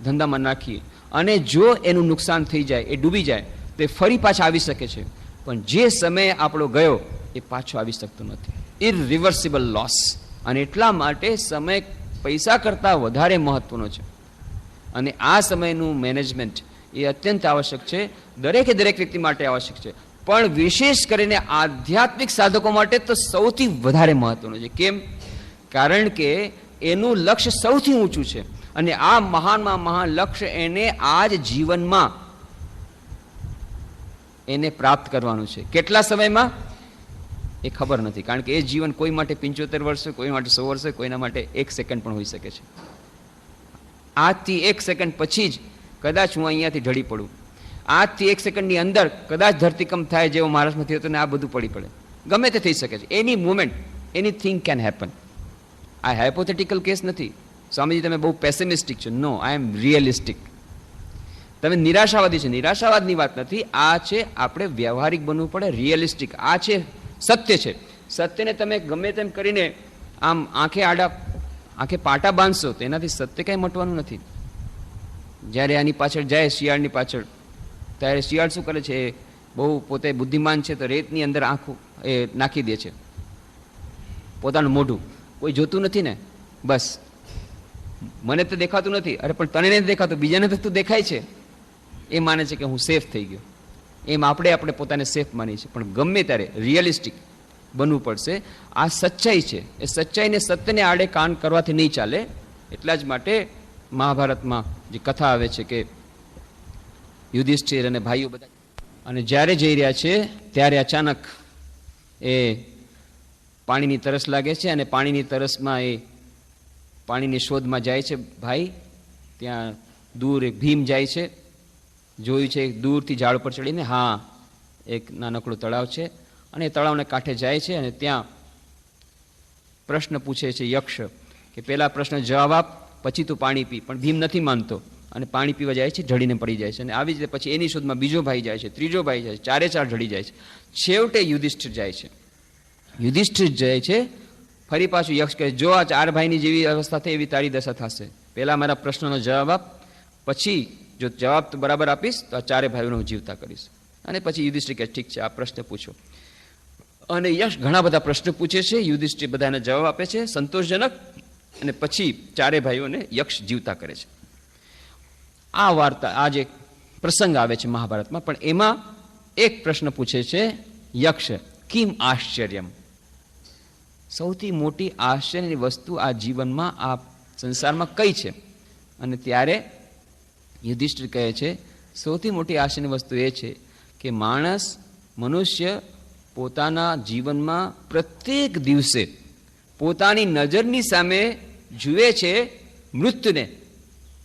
A: ધંધામાં નાખીએ અને જો એનું નુકસાન થઈ જાય, એ ડૂબી જાય, તો એ ફરી પાછા આવી શકે છે, પણ જે સમય આપણો ગયો એ પાછો આવી શકતો નથી. ઇરરિવર્સિબલ લોસ. અને એટલા માટે સમય પૈસા કરતાં વધારે મહત્વનો છે. અને આ સમયનું મેનેજમેન્ટ એ અત્યંત આવશ્યક છે, દરેક વ્યક્તિ માટે આવશ્યક છે, પણ વિશેષ કરીને આધ્યાત્મિક સાધકો માટે તો સૌથી વધારે મહત્વનું છે. કેમ? કારણ કે એનું લક્ષ્ય સૌથી ઊંચું છે અને આ મહાનમાં મહાન લક્ષ્ય એને આ જ જીવનમાં એને પ્રાપ્ત કરવાનું છે. કેટલા સમયમાં એ ખબર નથી, કારણ કે એ જીવન કોઈ માટે 75 વર્ષ હોય, કોઈ માટે 100 વર્ષ હોય, કોઈના માટે 1 સેકન્ડ પણ હોઈ શકે છે. આજથી 1 સેકન્ડ પછી જ કદાચ હું અહીંયાથી ઢળી પડું, આજથી 1 સેકન્ડની અંદર કદાચ ધરતીકંપ થાય જેવો મહારાષ્ટ્રમાં થયો હતો ને આ બધું પડી પડે, ગમે તે થઈ શકે છે. એની મોમેન્ટ, એનીથિંગ કેન હેપન. આ હાઇપોથેટિકલ કેસ નથી. સ્વામીજી તમે બહુ પેસિમિસ્ટિક છો. નો, આઈ એમ રિયલિસ્ટિક. તમે નિરાશાવાદી છે, નિરાશાવાદની વાત નથી. આ છે આપણે વ્યવહારિક બનવું પડે, રિયલિસ્ટિક. આ છે સત્ય છે. સત્યને તમે ગમે તેમ કરીને આમ આંખે પાટા બાંધશો તો એનાથી સત્ય કંઈ મટવાનું નથી. જ્યારે આની પાછળ જાય શિયાળની પાછળ, ત્યારે શિયાળ શું કરે છે? બહુ પોતે બુદ્ધિમાન છે તો રેતની અંદર આંખું એ નાખી દે છે, પોતાનું મોઢું. કોઈ જોતું નથી ને, બસ મને તો દેખાતું નથી, અરે પણ તને નથી દેખાતું, બીજાને તો તું દેખાય છે, એ માને છે કે હું સેફ થઈ ગયો. એમ આપણે પોતાને સેફ માની છે, પણ ગમે ત્યારે રિયલિસ્ટિક બનવું પડશે. આ સચ્ચાઈ છે, એ સચ્ચાઈને સત્યને આડે કાન કરવાથી નહીં ચાલે. એટલા જ માટે મહાભારતમાં જે કથા આવે છે કે યુધિષ્ઠિર અને ભાઈઓ બધા અને જ્યારે જઈ રહ્યા છે ત્યારે અચાનક એ પાણીની તરસ લાગે છે અને પાણીની તરસમાં એ પાણીની શોધમાં જાય છે. ભાઈ ત્યાં દૂર એક ભીમ જાય છે, જોયું છે દૂરથી ઝાડ ઉપર ચડીને, હા એક નાનકડું તળાવ છે અને એ તળાવને કાંઠે જાય છે અને ત્યાં પ્રશ્ન પૂછે છે યક્ષ કે પેલા પ્રશ્ન જવાબ આપ, પછી તું પાણી પી. પણ ભીમ નથી માનતો અને પાણી પીવા જાય છે, ઢળીને પડી જાય છે. અને આવી રીતે પછી એની શોધમાં બીજો ભાઈ જાય છે, ત્રીજો ભાઈ જાય છે, ચારે ઢળી જાય છે. છેવટે યુધિષ્ઠિર જાય છે. યુધિષ્ઠિર જાય છે, ફરી પાછું યક્ષ કહે જો આ 4 ભાઈની જેવી અવસ્થા થાય એવી તારી દશા થશે, પહેલા મારા પ્રશ્નનો જવાબ આપ, પછી જો જવાબ તો બરાબર આપીશ તો આ 4 ભાઈઓને હું જીવતા કરીશ. અને પછી યુધિષ્ઠિર કહે ઠીક છે, આ પ્રશ્ન પૂછો. અને યક્ષ ઘણા બધા પ્રશ્ન પૂછે છે, યુધિષ્ઠિર બધાને જવાબ આપે છે સંતોષજનક, અને પછી 4 ભાઈઓને યક્ષ જીવતા કરે છે. આ વાર્તા, આ જે પ્રસંગ આવે છે મહાભારતમાં, પણ એમાં એક પ્રશ્ન પૂછે છે યક્ષ, કિમ આશ્ચર્યમ, સૌથી મોટી આશ્ચર્યની વસ્તુ આ જીવનમાં, આ સંસારમાં કઈ છે? અને ત્યારે યુધિષ્ઠિર કહે છે સૌથી મોટી આશ્ચર્યની વસ્તુ એ છે કે મનુષ્ય પોતાના જીવનમાં પ્રત્યેક દિવસે પોતાની નજરની સામે જુએ છે મૃત્યુને.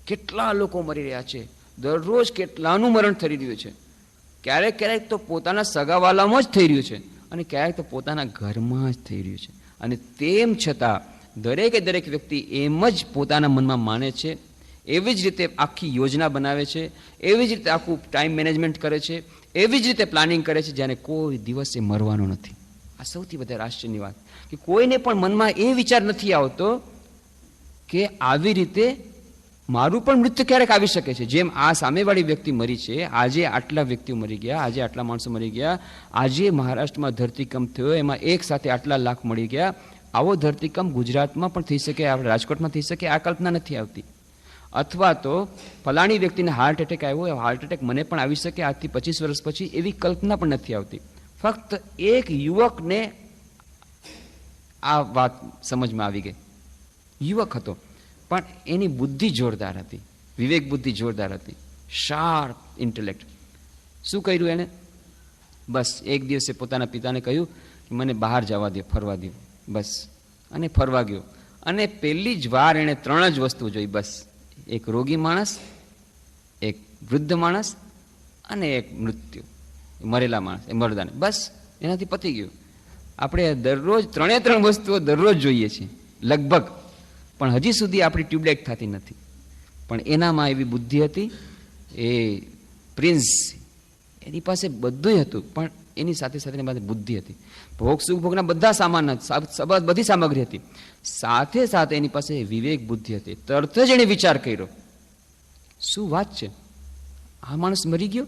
A: કેટલા લોકો મરી રહ્યા છે, દરરોજ કેટલાનું મરણ થઈ રહ્યું છે. ક્યારેક તો પોતાના સગાવાલામાં જ થઈ રહ્યું છે અને ક્યારેક તો પોતાના ઘરમાં જ થઈ રહ્યું છે. અને તેમ છતાં દરેક વ્યક્તિ એમ જ પોતાના મનમાં માને છે, એવી જ રીતે આખી યોજના બનાવે છે, એવી જ રીતે આખું ટાઈમ મેનેજમેન્ટ કરે છે, એવી જ રીતે પ્લાનિંગ કરે છે જેને કોઈ દિવસે મરવાનું નથી. આ સૌથી વધારે આશ્ચર્યની વાત, કે કોઈને પણ મનમાં એ વિચાર નથી આવતો કે આવી રીતે મારું પણ મૃત્યુ ક્યારેક આવી શકે છે. જેમ આ સામેવાળી વ્યક્તિ મરી છે, આજે આટલા વ્યક્તિઓ મરી ગયા, આજે આટલા માણસો મરી ગયા, આજે મહારાષ્ટ્રમાં ધરતીકંપ થયો, એમાં એક સાથે આટલા લાખ મળી ગયા. આવો ધરતીકંપ ગુજરાતમાં પણ થઈ શકે, આપણે રાજકોટમાં થઈ શકે, આ કલ્પના નથી આવતી. અથવા તો ફલાણી વ્યક્તિને હાર્ટ એટેક આવ્યો, હાર્ટ એટેક મને પણ આવી શકે આજથી 25 વર્ષ પછી, એવી કલ્પના પણ નથી આવતી. ફક્ત એક યુવકને આ વાત સમજમાં આવી ગઈ. યુવક હતો, પણ એની બુદ્ધિ જોરદાર હતી, વિવેક બુદ્ધિ જોરદાર હતી, શાર્પ ઇન્ટેલેક્ટ. શું કર્યું એને? બસ એક દિવસે પોતાના પિતાને કહ્યું કે મને બહાર જવા દો, ફરવા દો, બસ. અને ફરવા ગયો, અને પહેલી જ વાર એણે 3 જ વસ્તુ જોઈ. બસ, એક રોગી માણસ, એક વૃદ્ધ માણસ અને એક મૃત્યુ, મરેલા માણસ, એ મરદાને. બસ એનાથી પતી ગયું. આપણે દરરોજ 3 વસ્તુઓ દરરોજ જોઈએ છીએ લગભગ, પણ હજી સુધી આપણી ટ્યુબલાઇટ થતી નથી. પણ એનામાં એવી બુદ્ધિ હતી. એ પ્રિન્સ, એની પાસે બધું હતું, પણ એની સાથે સાથે એની પાસે બુદ્ધિ હતી. ભોગ સુખ ભોગના બધા સામાન, બધી સામગ્રી હતી, સાથે સાથે એની પાસે વિવેક બુદ્ધિ હતી. તરત જ એણે વિચાર કર્યો, શું વાત છે, આ માણસ મરી ગયો,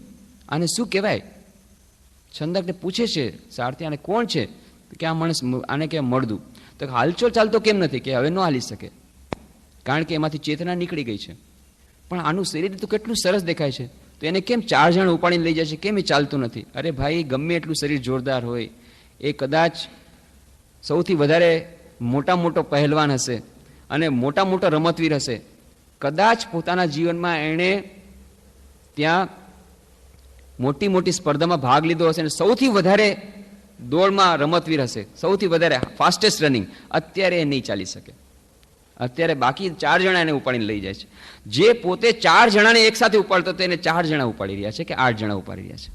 A: આને શું કહેવાય? છંદકને પૂછે છે સારથી, આને કોણ છે? કે આ માણસ, આને કહેવાય મળદું. તો હાલચોલ ચાલતો કેમ નથી? કે હવે ન હાલી શકે, કારણ કે એમાંથી ચેતના નીકળી ગઈ છે. પણ આનું શરીર તો કેટલું સરસ દેખાય છે, તો એને કેમ 4 જણ ઉપાડીને લઈ જાય છે? કેમ એ ચાલતું નથી? અરે ભાઈ, ગમે એટલું શરીર જોરદાર હોય, એ કદાચ સૌથી વધારે મોટો પહેલવાન હશે અને મોટો રમતવીર હશે, કદાચ પોતાના જીવનમાં એણે ત્યાં મોટી સ્પર્ધામાં ભાગ લીધો હશે અને સૌથી વધારે દોડમાં રમતવીર હશે, સૌથી વધારે ફાસ્ટેસ્ટ રનિંગ, અત્યારે એ નહીં ચાલી શકે. અત્યારે બાકી 4 જણા એને ઉપાડીને લઈ જાય છે. જે પોતે 4 જણાને એક સાથે ઉપાડતો હતો, એને 4 જણા ઉપાડી રહ્યા છે કે 8 જણા ઉપાડી રહ્યા છે.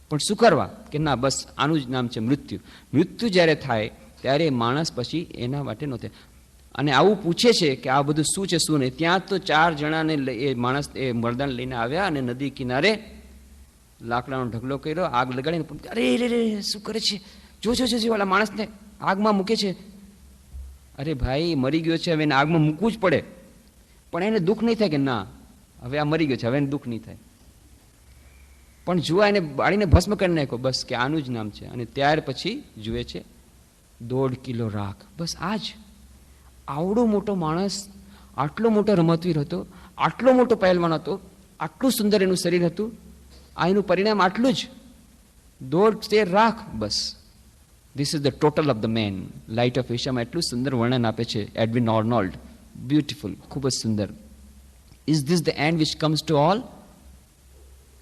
A: પણ શું કરવા? કે ના, બસ આનું જ નામ છે મૃત્યુ. મૃત્યુ જ્યારે થાય ત્યારે માણસ પછી એના માટે નહોતે. અને આવું પૂછે છે કે આ બધું શું છે શું નહીં, ત્યાં તો 4 જણાને એ માણસ એ મરદાને લઈને આવ્યા અને નદી કિનારે લાકડાનો ઢગલો કર્યો, આગ લગાડીને, અરે રે શું કરે છે, જો વાળા માણસને આગમાં મૂકે છે. અરે ભાઈ, મરી ગયો છે, હવે એને આગમાં મૂકવું જ પડે. પણ એને દુઃખ નહીં થાય કે ના, હવે આ મરી ગયો છે, હવે એને દુઃખ નહીં થાય. પણ જુઓ, એને બાળીને ભસ્મ કરી નાખ્યો, બસ કે આનું જ નામ છે. અને ત્યાર પછી જુએ છે 1.5 કિલો રાખ. બસ આ જ. આવડો મોટો માણસ, આટલો મોટો રમતવીર હતો, આટલો મોટો પહેલવાન હતો, આટલું સુંદર એનું શરીર હતું, આ એનું પરિણામ આટલું જ, 1.5 સેર રાખ. બસ, this is the total of the man. Light of એશિયામાં એટલું સુંદર વર્ણન આપે છે એડવિન આર્નોલ્ડ. બ્યુટીફુલ, ખૂબ જ સુંદર. Is this the end which comes to all?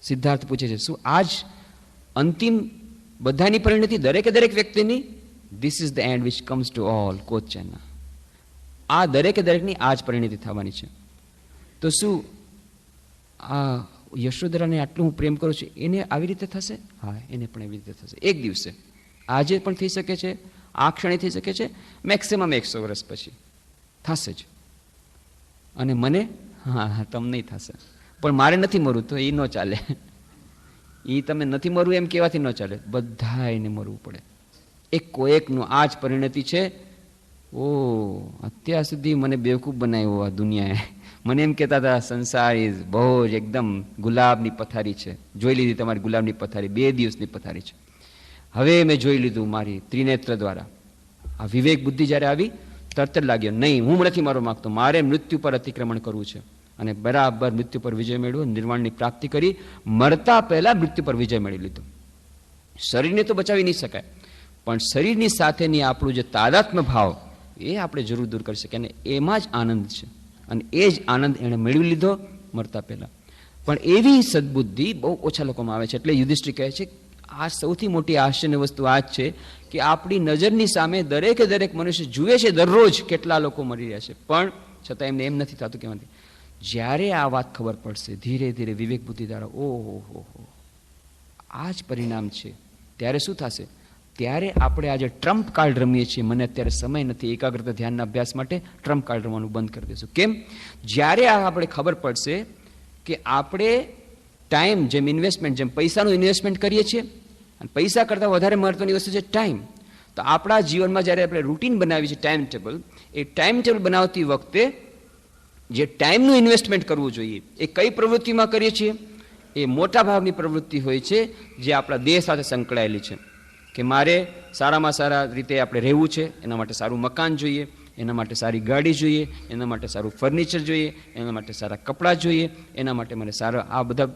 A: Siddharth પૂછે છે, શું આજ અંતિમ બધાની પરિણતિ, દરેક વ્યક્તિની? This is the end which comes to all. કોચેના, આ દરેકની આ જ પરિણતિ થવાની છે. તો શું આ યશોધરાને આટલું હું પ્રેમ કરું છું, એને આવી રીતે થશે? હા, એને પણ એવી રીતે થશે. એક દિવસે, આજે પણ થઈ શકે છે, આ ક્ષણે થઈ શકે છે, મેક્સિમમ 100 વર્ષ પછી થશે જ. અને મને, હા, તમને થશે. પણ મારે નથી મરવું, તો એ ન ચાલે. એ તમે નથી મરવું એમ કહેવાથી ન ચાલે, બધા એને મરવું પડે. એકનું આ જ પરિણતિ છે. ઓ, અત્યાર સુધી મને બેવકૂફ બનાવ્યો આ દુનિયાએ. મને એમ કહેતા હતા સંસાર ઇઝ બહુ જ એકદમ ગુલાબની પથારી છે. જોઈ લીધી તમારી ગુલાબની પથારી, 2 દિવસની પથારી છે. હવે મેં જોઈ લીધું મારી ત્રિનેત્ર દ્વારા. આ વિવેક બુદ્ધિ જ્યારે આવી, તરત જ લાગ્યો, નહીં, હું નથી મારવા માંગતો, મારે મૃત્યુ પર અતિક્રમણ કરવું છે. અને બરાબર મૃત્યુ પર વિજય મેળવ્યો, નિર્વાણની પ્રાપ્તિ કરી. મરતા પહેલા મૃત્યુ પર વિજય મેળવી લીધો. શરીરને તો બચાવી નહીં શકાય, પણ શરીરની સાથેની આપણું જે તાદાત્મ્ય ભાવ, એ આપણે જરૂર દૂર કરી શકીએ. અને એમાં જ આનંદ છે. અને એ જ આનંદ એણે મેળવી લીધો મરતા પહેલા. પણ એવી સદબુદ્ધિ બહુ ઓછા લોકોમાં આવે છે. એટલે યુધિષ્ઠિર કહે છે, આ સૌથી મોટી આશ્ચર્યની વસ્તુ આ જ છે કે આપણી નજરની સામે દરેક મનુષ્ય જુએ છે દરરોજ કેટલા લોકો મરી રહ્યા છે, પણ છતાં એમને એમ નથી થતું કે જ્યારે આ વાત ખબર પડશે ધીરે ધીરે વિવેક બુદ્ધિ દ્વારા, ઓહો, આ જ પરિણામ છે, ત્યારે શું થશે? ત્યારે આપણે આજે ટ્રમ્પ કાર્ડ રમીએ છીએ. મને અત્યારે સમય નથી એકાગ્રતા ધ્યાનના અભ્યાસ માટે, ટ્રમ્પ કાર્ડ રમવાનું બંધ કરી દઈશું. કેમ? જ્યારે આ આપણે ખબર પડશે કે આપણે ટાઈમ, જેમ ઇન્વેસ્ટમેન્ટ, જેમ પૈસાનું ઇન્વેસ્ટમેન્ટ કરીએ છીએ, અને પૈસા કરતાં વધારે મહત્વની વસ્તુ છે ટાઈમ. તો આપણા જીવનમાં જ્યારે આપણે રૂટીન બનાવીએ છીએ ટાઈમ ટેબલ, એ ટાઈમ ટેબલ બનાવતી વખતે જે ટાઈમનું ઇન્વેસ્ટમેન્ટ કરવું જોઈએ એ કઈ પ્રવૃત્તિમાં કરીએ છીએ? એ મોટા ભાગની પ્રવૃત્તિ હોય છે જે આપણા દેહ સાથે સંકળાયેલી છે, કે મારે સારામાં સારા રીતે આપણે રહેવું છે, એના માટે સારું મકાન જોઈએ, એના માટે સારી ગાડી જોઈએ, એના માટે સારું ફર્નિચર જોઈએ, એના માટે સારા કપડાં જોઈએ, એના માટે મારે સારા આ બધા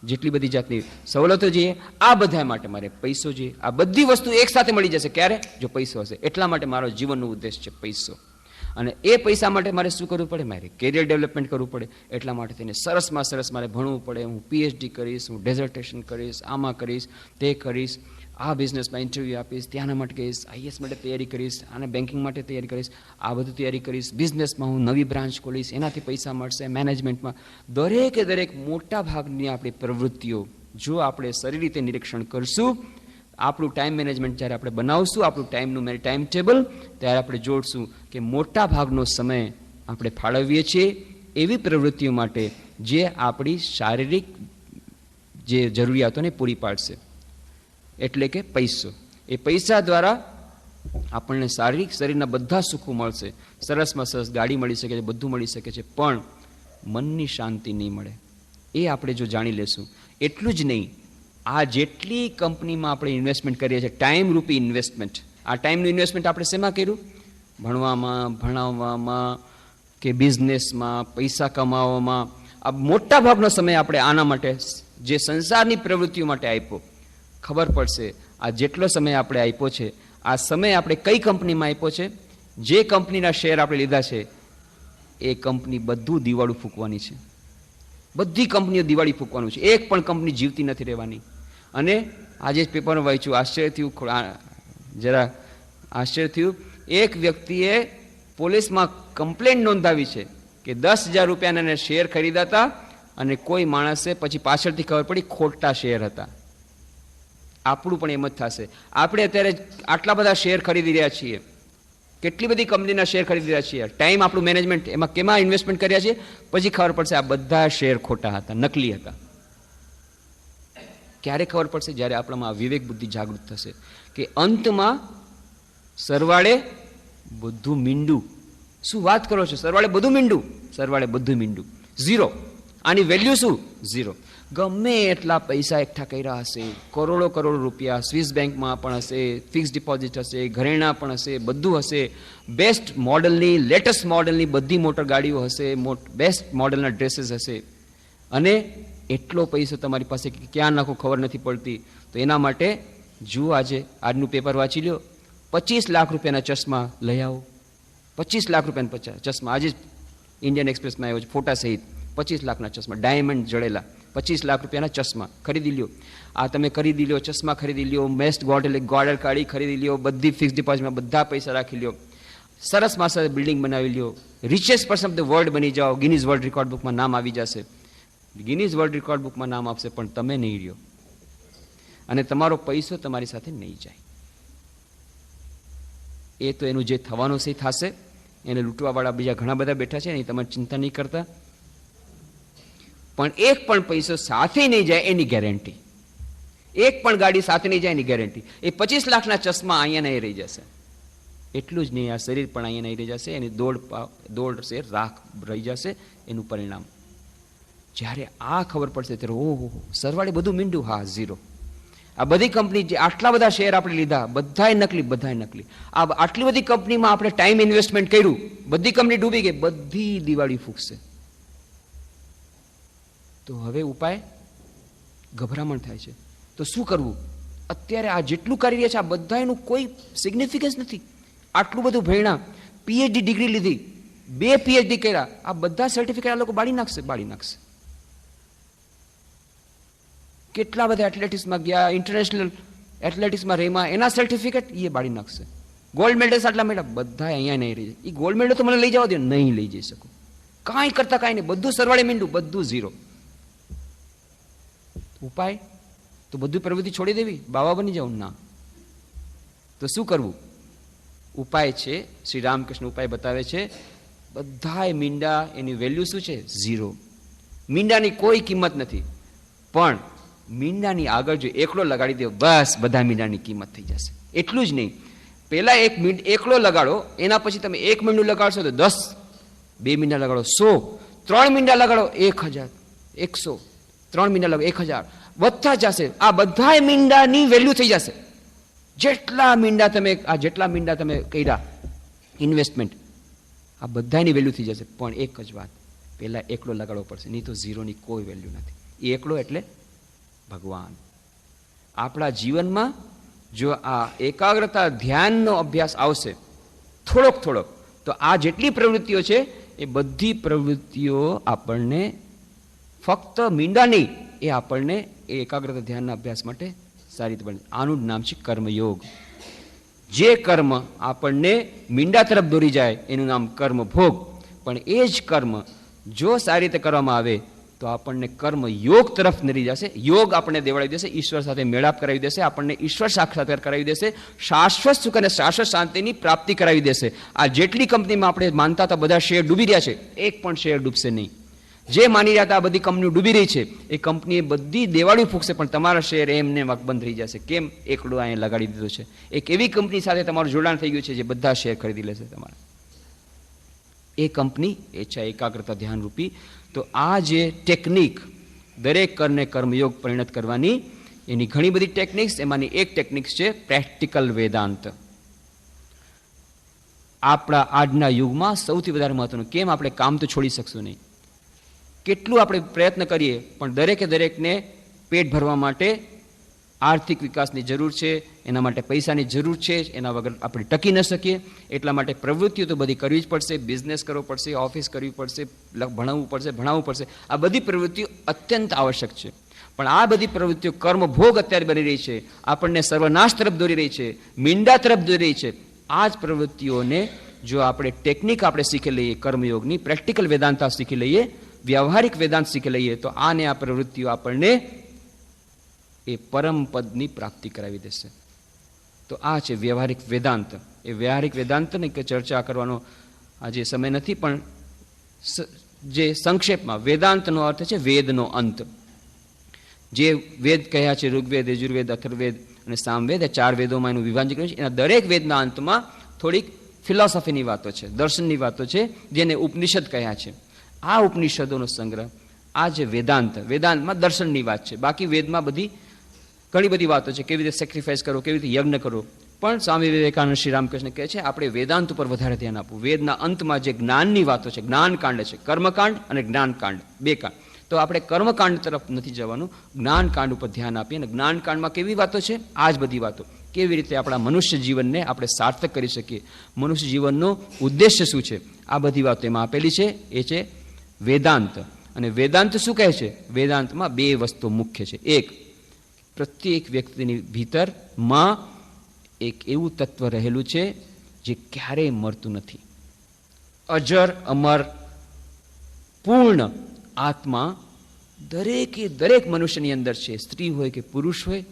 A: જેટલી બધી જાતની સવલતો જોઈએ, આ બધા માટે મારે પૈસો જોઈએ. આ બધી વસ્તુ એક સાથે મળી જશે ક્યારે? જો પૈસો હશે. એટલા માટે મારો જીવનનો ઉદ્દેશ છે પૈસો. અને એ પૈસા માટે મારે શું કરવું પડે? મારે કેરિયર ડેવલપમેન્ટ કરવું પડે. એટલા માટે તેને સરસમાં સરસ મારે ભણવું પડે. હું PhD કરીશ, હું ડેઝર્ટેશન કરીશ, આમાં કરીશ, તે કરીશ, આ બિઝનેસમાં ઇન્ટરવ્યૂ આપીશ, ત્યાંના માટે કહીશ, IAS માટે તૈયારી કરીશ, આને બેન્કિંગ માટે તૈયારી કરીશ, આ બધું તૈયારી કરીશ, બિઝનેસમાં હું નવી બ્રાન્ચ ખોલીશ, એનાથી પૈસા મળશે, મેનેજમેન્ટમાં. દરેકે દરેક મોટા ભાગની આપણી પ્રવૃત્તિઓ જો આપણે સારી રીતે નિરીક્ષણ કરશું, આપણું ટાઈમ મેનેજમેન્ટ જ્યારે આપણે બનાવશું, આપણું ટાઈમનું ટાઈમ ટેબલ, ત્યારે આપણે જોડશું કે મોટા ભાગનો સમય આપણે ફાળવીએ છીએ એવી પ્રવૃત્તિઓ માટે જે આપણી શારીરિક જે જરૂરિયાતોને પૂરી પાડશે, એટલે કે પૈસો. એ પૈસા દ્વારા આપણને શારીરિક શરીરના બધા સુખો મળશે, સરસમાં સરસ ગાડી મળી શકે છે, બધું મળી શકે છે, પણ મનની શાંતિ નહીં મળે. એ આપણે જો જાણી લેશું. એટલું જ નહીં, આ જેટલી કંપનીમાં આપણે ઇન્વેસ્ટમેન્ટ કરીએ છીએ, ટાઈમ રૂપી ઇન્વેસ્ટમેન્ટ, આ ટાઈમનું ઇન્વેસ્ટમેન્ટ આપણે શેમાં કર્યું? ભણવામાં, ભણાવવામાં, કે બિઝનેસમાં, પૈસા કમાવામાં. આ મોટા ભાગનો સમય આપણે આના માટે, જે સંસારની પ્રવૃત્તિઓ માટે આપ્યો. ખબર પડશે આ જેટલો સમય આપણે આપ્યો છે, આ સમય આપણે કઈ કંપનીમાં આપ્યો છે? જે કંપનીના શેર આપણે લીધા છે એ કંપની બધું દિવાળું ફૂંકવાની છે. બધી કંપનીઓ દિવાળી ફૂંકવાનું છે. એક પણ કંપની જીવતી નથી રહેવાની. અને આજે પેપરમાં વાંચ્યું, આશ્ચર્ય થયું, જરા આશ્ચર્ય થયું. એક વ્યક્તિએ પોલીસમાં કમ્પ્લેન્ટ નોંધાવી છે કે 10,000 રૂપિયાના શેર ખરીદ્યા હતા અને કોઈ માણસે પછી પાછળથી ખબર પડી ખોટા શેર હતા. આપણું પણ એમ જ થશે. આપણે અત્યારે આટલા બધા શેર ખરીદી રહ્યા છીએ, કેટલી બધી કંપનીના શેર ખરીદી રહ્યા છીએ, ટાઈમ આપણું મેનેજમેન્ટ એમાં કેમાં ઇન્વેસ્ટમેન્ટ કર્યા છે, પછી ખબર પડશે આ બધા શેર ખોટા હતા, નકલી હતા. ક્યારે ખબર પડશે? જ્યારે આપણામાં વિવેક બુદ્ધિ જાગૃત થશે કે અંતમાં સરવાળે બધું મીંડું. શું વાત કરો છો? સરવાળે બધું મીંડું, સરવાળે બધું મીંડું, ઝીરો. આની વેલ્યુ શું? ઝીરો. ગમે એટલા પૈસા એકઠા કર્યા હશે, કરોડો કરોડ રૂપિયા, સ્વિસ બેંકમાં પણ હશે, ફિક્સ ડિપોઝિટ હશે, ઘરેણાં પણ હશે, બધું હશે, બેસ્ટ મોડલની, લેટેસ્ટ મોડલની બધી મોટર ગાડીઓ હશે, બેસ્ટ મોડલના ડ્રેસીસ હશે, અને એટલો પૈસો તમારી પાસે ક્યાં નાખો ખબર નથી પડતી. તો એના માટે જુઓ, આજનું પેપર વાંચી લો, 25 લાખ રૂપિયાના ચશ્મા લઈ આવો. 25 લાખ રૂપિયાના ચશ્મા આજે જ ઇન્ડિયન એક્સપ્રેસમાં આવ્યો છે, ફોટા સહિત. 25 લાખના ચશ્મા, ડાયમંડ જડેલા, 25 લાખ રૂપિયાના ચશ્મા ખરીદી લ્યો. આ તમે ખરીદી લ્યો, ચશ્મા ખરીદી લ્યો, બેસ્ટ ગોલ્ડ કાઢી ખરીદી લ્યો, બધી ફિક્સ ડિપોઝિટમાં બધા પૈસા રાખી લ્યો, સરસ માસા બિલ્ડિંગ બનાવી લ્યો, richest person of the world બની જાઓ, ગિનીઝ વર્લ્ડ રેકોર્ડ બુકમાં નામ આવી જશે. ગિનીઝ વર્લ્ડ રેકોર્ડ બુકમાં નામ આપશે, પણ તમે નહીં રહ્યો અને તમારો પૈસો તમારી સાથે નહીં જાય. એ તો એનું જે થવાનું છે થશે. એને લૂંટવાવાળા બીજા ઘણા બધા બેઠા છે, એની તમારે ચિંતા નહીં કરતા. પણ એક પણ પૈસો સાથે નહીં જાય એની ગેરંટી, એક પણ ગાડી સાથે નહીં જાય એની ગેરંટી. એ 25 લાખના ચશ્મા અહીંયા નહીં રહી જશે. એટલું જ નહીં, આ શરીર પણ અહીંયા નહીં રહી જશે. એની દોડ છે રાખ રહી જશે. એનું પરિણામ જ્યારે આ ખબર પડશે ત્યારે ઓહો, સરવાળે બધું મીંડું, હા ઝીરો. આ બધી કંપની જે આટલા બધા શેર આપણે લીધા, બધાય નકલી, બધાય નકલી. આ આટલી બધી કંપનીમાં આપણે ટાઈમ ઇન્વેસ્ટમેન્ટ કર્યું, બધી કંપની ડૂબી ગઈ, બધી દિવાળી ફૂંકશે. તો હવે ઉપાય? ગભરામણ થાય છે. તો શું કરવું? અત્યારે આ જેટલું કરી રહ્યા છે આ બધા એનું કોઈ સિગ્નિફિકન્સ નથી. આટલું બધું ભણ્યા, PhD ડિગ્રી લીધી, 2 PhD કર્યા, આ બધા સર્ટિફિકેટ આ લોકો બાળી નાખશે. કેટલા બધા એથ્લેટિક્સમાં ગયા, ઇન્ટરનેશનલ એથ્લેટિક્સમાં રેમાં, એના સર્ટિફિકેટ એ બાળી નાખશે. ગોલ્ડ મેડલ્સ આટલા મેળવ્યા, બધા અહીંયા નહીં રહી જાય. એ ગોલ્ડ મેડલ તો મને લઈ જવા દે, નહીં લઈ જઈ શકું. કાંઈ કરતા કાંઈ નહીં, બધું સરવાળે મીંડું, બધું ઝીરો. ઉપાય તો બધું પ્રવૃત્તિ છોડી દેવી, બાવા બની જાવ? ના. તો શું કરવું? ઉપાય છે, શ્રી રામકૃષ્ણ ઉપાય બતાવે છે. બધાય મીંડા, એની વેલ્યુ શું છે? ઝીરો. મીંડાની કોઈ કિંમત નથી. પણ મીંડાની આગળ જો એકલો લગાડી દો, બસ બધા મીંડાની કિંમત થઈ જશે. એટલું જ નહીં, પહેલા એકલો લગાડો, એના પછી તમે 1 મીંડું લગાડશો તો 2 મીંડા લગાડો 100, 3 મીંડા લગાડો 1000, 100, 3 મીંડા લગાડો 1000, વધતા જશે. આ બધા મીંડાની વેલ્યુ થઈ જશે. જેટલા મીંડા તમે કર્યા ઇન્વેસ્ટમેન્ટ, આ બધાની વેલ્યુ થઈ જશે. પણ એક જ વાત, પહેલા એકડો લગાડવો પડશે, નહીં તો ઝીરોની કોઈ વેલ્યુ નથી. એ એકડો એટલે ભગવાન. આપણા જીવનમાં જો આ એકાગ્રતા ધ્યાનનો અભ્યાસ આવશે થોડોક, તો આ જેટલી પ્રવૃત્તિઓ છે એ બધી પ્રવૃત્તિઓ આપણને ફક્ત મીંડા નહીં, એ આપણને એ એકાગ્રતા ધ્યાનના અભ્યાસ માટે સારી રીતે બને. આનું જ નામ છે કર્મયોગ. જે કર્મ આપણને મીંડા તરફ દોરી જાય એનું નામ કર્મ ભોગ. પણ એ જ કર્મ જો સારી રીતે કરવામાં આવે તો આપણને કર્મ યોગ તરફ નરી જશે. યોગ આપણને દેવડાવી દેશે, ઈશ્વર સાથે મેળાપ કરાવી દેશે, આપણને ઈશ્વર સાક્ષાત્કાર કરાવી દેશે, શાશ્વત સુખ અને શાશ્વત શાંતિની પ્રાપ્તિ કરાવી દેશે. આ જેટલી કંપનીમાં આપણે માનતા હતા બધા શેર ડૂબી રહ્યા છે, એક પણ શેર ડૂબશે નહીં. જે માની રહ્યા હતા આ બધી કંપનીઓ ડૂબી રહી છે, એ કંપનીએ બધી દેવાળી ફૂંકશે, પણ તમારા શેર એમને બંધ થઈ જશે. કેમ? એકડો અહીંયા લગાડી દીધો છે. એક એવી કંપની સાથે તમારું જોડાણ થઈ ગયું છે જે બધા શેર ખરીદી લેશે તમારા. એ કંપની એ છે એકાગ્રતા ધ્યાન રૂપી. તો આ જે ટેકનિક દરેક કરને કર્મયોગ પરિણત કરવાની, એની ઘણી બધી ટેકનિક્સ, એમાંની એક ટેકનિક્સ છે પ્રેક્ટિકલ વેદાંત. આપણા આજના યુગમાં સૌથી વધારે મહત્વનું. કેમ? આપણે કામ તો છોડી શકશું નહીં. કેટલું આપણે પ્રયત્ન કરીએ પણ દરેકને પેટ ભરવા માટે આર્થિક વિકાસની જરૂર છે, એના માટે પૈસાની જરૂર છે, એના વગર આપણે ટકી ન શકીએ. એટલા માટે પ્રવૃત્તિઓ તો બધી કરવી જ પડશે. બિઝનેસ કરવો પડશે, ઓફિસ કરવી પડશે, ભણાવવું પડશે. આ બધી પ્રવૃત્તિઓ અત્યંત આવશ્યક છે. પણ આ બધી પ્રવૃત્તિઓ કર્મભોગ અત્યારે બની રહી છે, આપણને સર્વનાશ તરફ દોરી રહી છે, મીંડા તરફ દોરી રહી છે. આ જ પ્રવૃત્તિઓને જો આપણે ટેકનિક આપણે શીખી લઈએ, કર્મયોગની પ્રેક્ટિકલ વેદાંત શીખી લઈએ, વ્યવહારિક વેદાંત શીખી લઈએ, તો આને આ પ્રવૃત્તિઓ આપણને એ પરમ પદની પ્રાપ્તિ કરાવી દેશે. તો આ છે વ્યવહારિક વેદાંત. એ વ્યવહારિક વેદાંતની ચર્ચા કરવાનો આજે સમય નથી, પણ જે સંક્ષેપમાં વેદાંતનો અર્થ છે વેદનો અંત. જે વેદ કહ્યા છે, ઋગ્વેદ, યજુર્વેદ, અથર્વવેદ અને સામવેદ, એ 4 વેદોમાં એનું વિભાજન કર્યું છે. એના દરેક વેદના અંતમાં થોડીક ફિલોસોફીની વાતો છે, દર્શનની વાતો છે, જેને ઉપનિષદ કહ્યા છે. આ ઉપનિષદોનો સંગ્રહ આ જે વેદાંતમાં દર્શનની વાત છે. બાકી વેદમાં ઘણી બધી વાતો છે, કેવી રીતે સેક્રિફાઈસ કરો, કેવી રીતે યજ્ઞ કરો. પણ સ્વામી વિવેકાનંદ, શ્રી રામકૃષ્ણ કહે છે આપણે વેદાંત ઉપર વધારે ધ્યાન આપવું. વેદના અંતમાં જે જ્ઞાનની વાતો છે, જ્ઞાનકાંડ છે, કર્મકાંડ અને જ્ઞાનકાંડ, 2 કાંડ. તો આપણે કર્મકાંડ તરફ નથી જવાનું, જ્ઞાનકાંડ ઉપર ધ્યાન આપીએ. અને જ્ઞાનકાંડમાં કેવી વાતો છે? આ જ બધી વાતો. કેવી રીતે આપણા મનુષ્ય જીવનને આપણે સાર્થક કરી શકીએ, મનુષ્ય જીવનનો ઉદ્દેશ્ય શું છે, આ બધી વાતો એમાં આપેલી છે. એ છે વેદાંત. અને વેદાંત શું કહે છે? વેદાંતમાં 2 વસ્તુ મુખ્ય છે. એક, પ્રત્યેક વ્યક્તિની ભીતરમાં એક એવું તત્વ રહેલું છે જે ક્યારેય મરતું નથી. અજર અમર પૂર્ણ આત્મા દરેક મનુષ્યની અંદર છે. સ્ત્રી હોય કે પુરુષ હોય,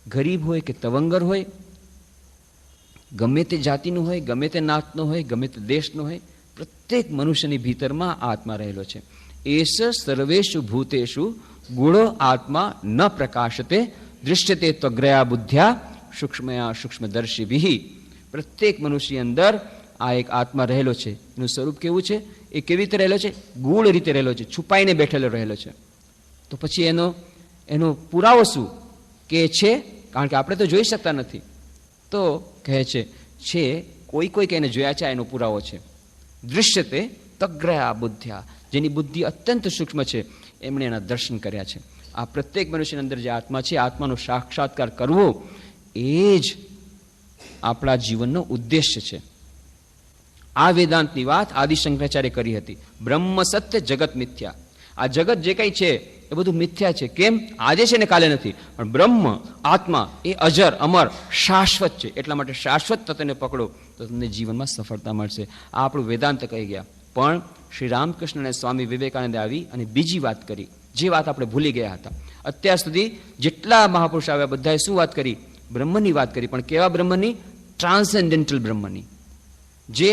A: ગરીબ હોય કે તવંગર હોય, ગમે તે જાતિનું હોય, ગમે તે નાતનો હોય, ગમે તે દેશનો હોય, પ્રત્યેક મનુષ્યની ભીતરમાં આત્મા રહેલો છે. એસ સર્વેષુ ભૂતેષુ ગુણો આત્મા ન પ્રકાશતે દૃશ્યતે ત્વગ્રયા બુદ્ધ્યા સૂક્ષ્મયા સૂક્ષ્મદર્શિભિઃ. પ્રત્યેક મનુષ્યની અંદર આ એક આત્મા રહેલો છે. એનું સ્વરૂપ કેવું છે? એ કેવી રીતે રહેલો છે? ગૂઢ રીતે રહેલો છે, છુપાઈને બેઠેલો રહેલો છે. તો પછી એનો પુરાવો શું કે છે? કારણ કે આપણે તો જોઈ શકતા નથી. તો કહે છે કોઈ એને જોયા છે, એનો પુરાવો છે. દૃશ્યતે તગ્રયા બુદ્ધ્યા, જેની બુદ્ધિ અત્યંત સૂક્ષ્મ છે, એમણે એના દર્શન કર્યા છે. આ પ્રત્યેક મનુષ્યની અંદર જે આત્મા છે, આત્માનો સાક્ષાત્કાર કરવો એ જ આપણા જીવનનો ઉદ્દેશ્ય છે. આ વેદાંતની વાત આદિ શંકરાચાર્ય કરી હતી. બ્રહ્મ સત્ય, જગત મિથ્યા. આ જગત જે કંઈ છે એ બધું મિથ્યા છે. કેમ? આજે છે ને કાલે નથી. પણ બ્રહ્મ આત્મા એ અજર અમર શાશ્વત છે. એટલા માટે શાશ્વત તત્વને પકડો તો તમને જીવનમાં સફળતા મળશે. આ આપણું વેદાંત કહી ગયા. પણ શ્રી રામકૃષ્ણ અને સ્વામી વિવેકાનંદે આવી અને બીજી વાત કરી, જે વાત આપણે ભૂલી ગયા હતા. અત્યાર સુધી જેટલા મહાપુરુષ આવ્યા બધાએ શું વાત કરી? બ્રહ્મની વાત કરી. પણ કેવા બ્રહ્મની? ટ્રાન્સેન્ડેન્ટલ બ્રહ્મની, જે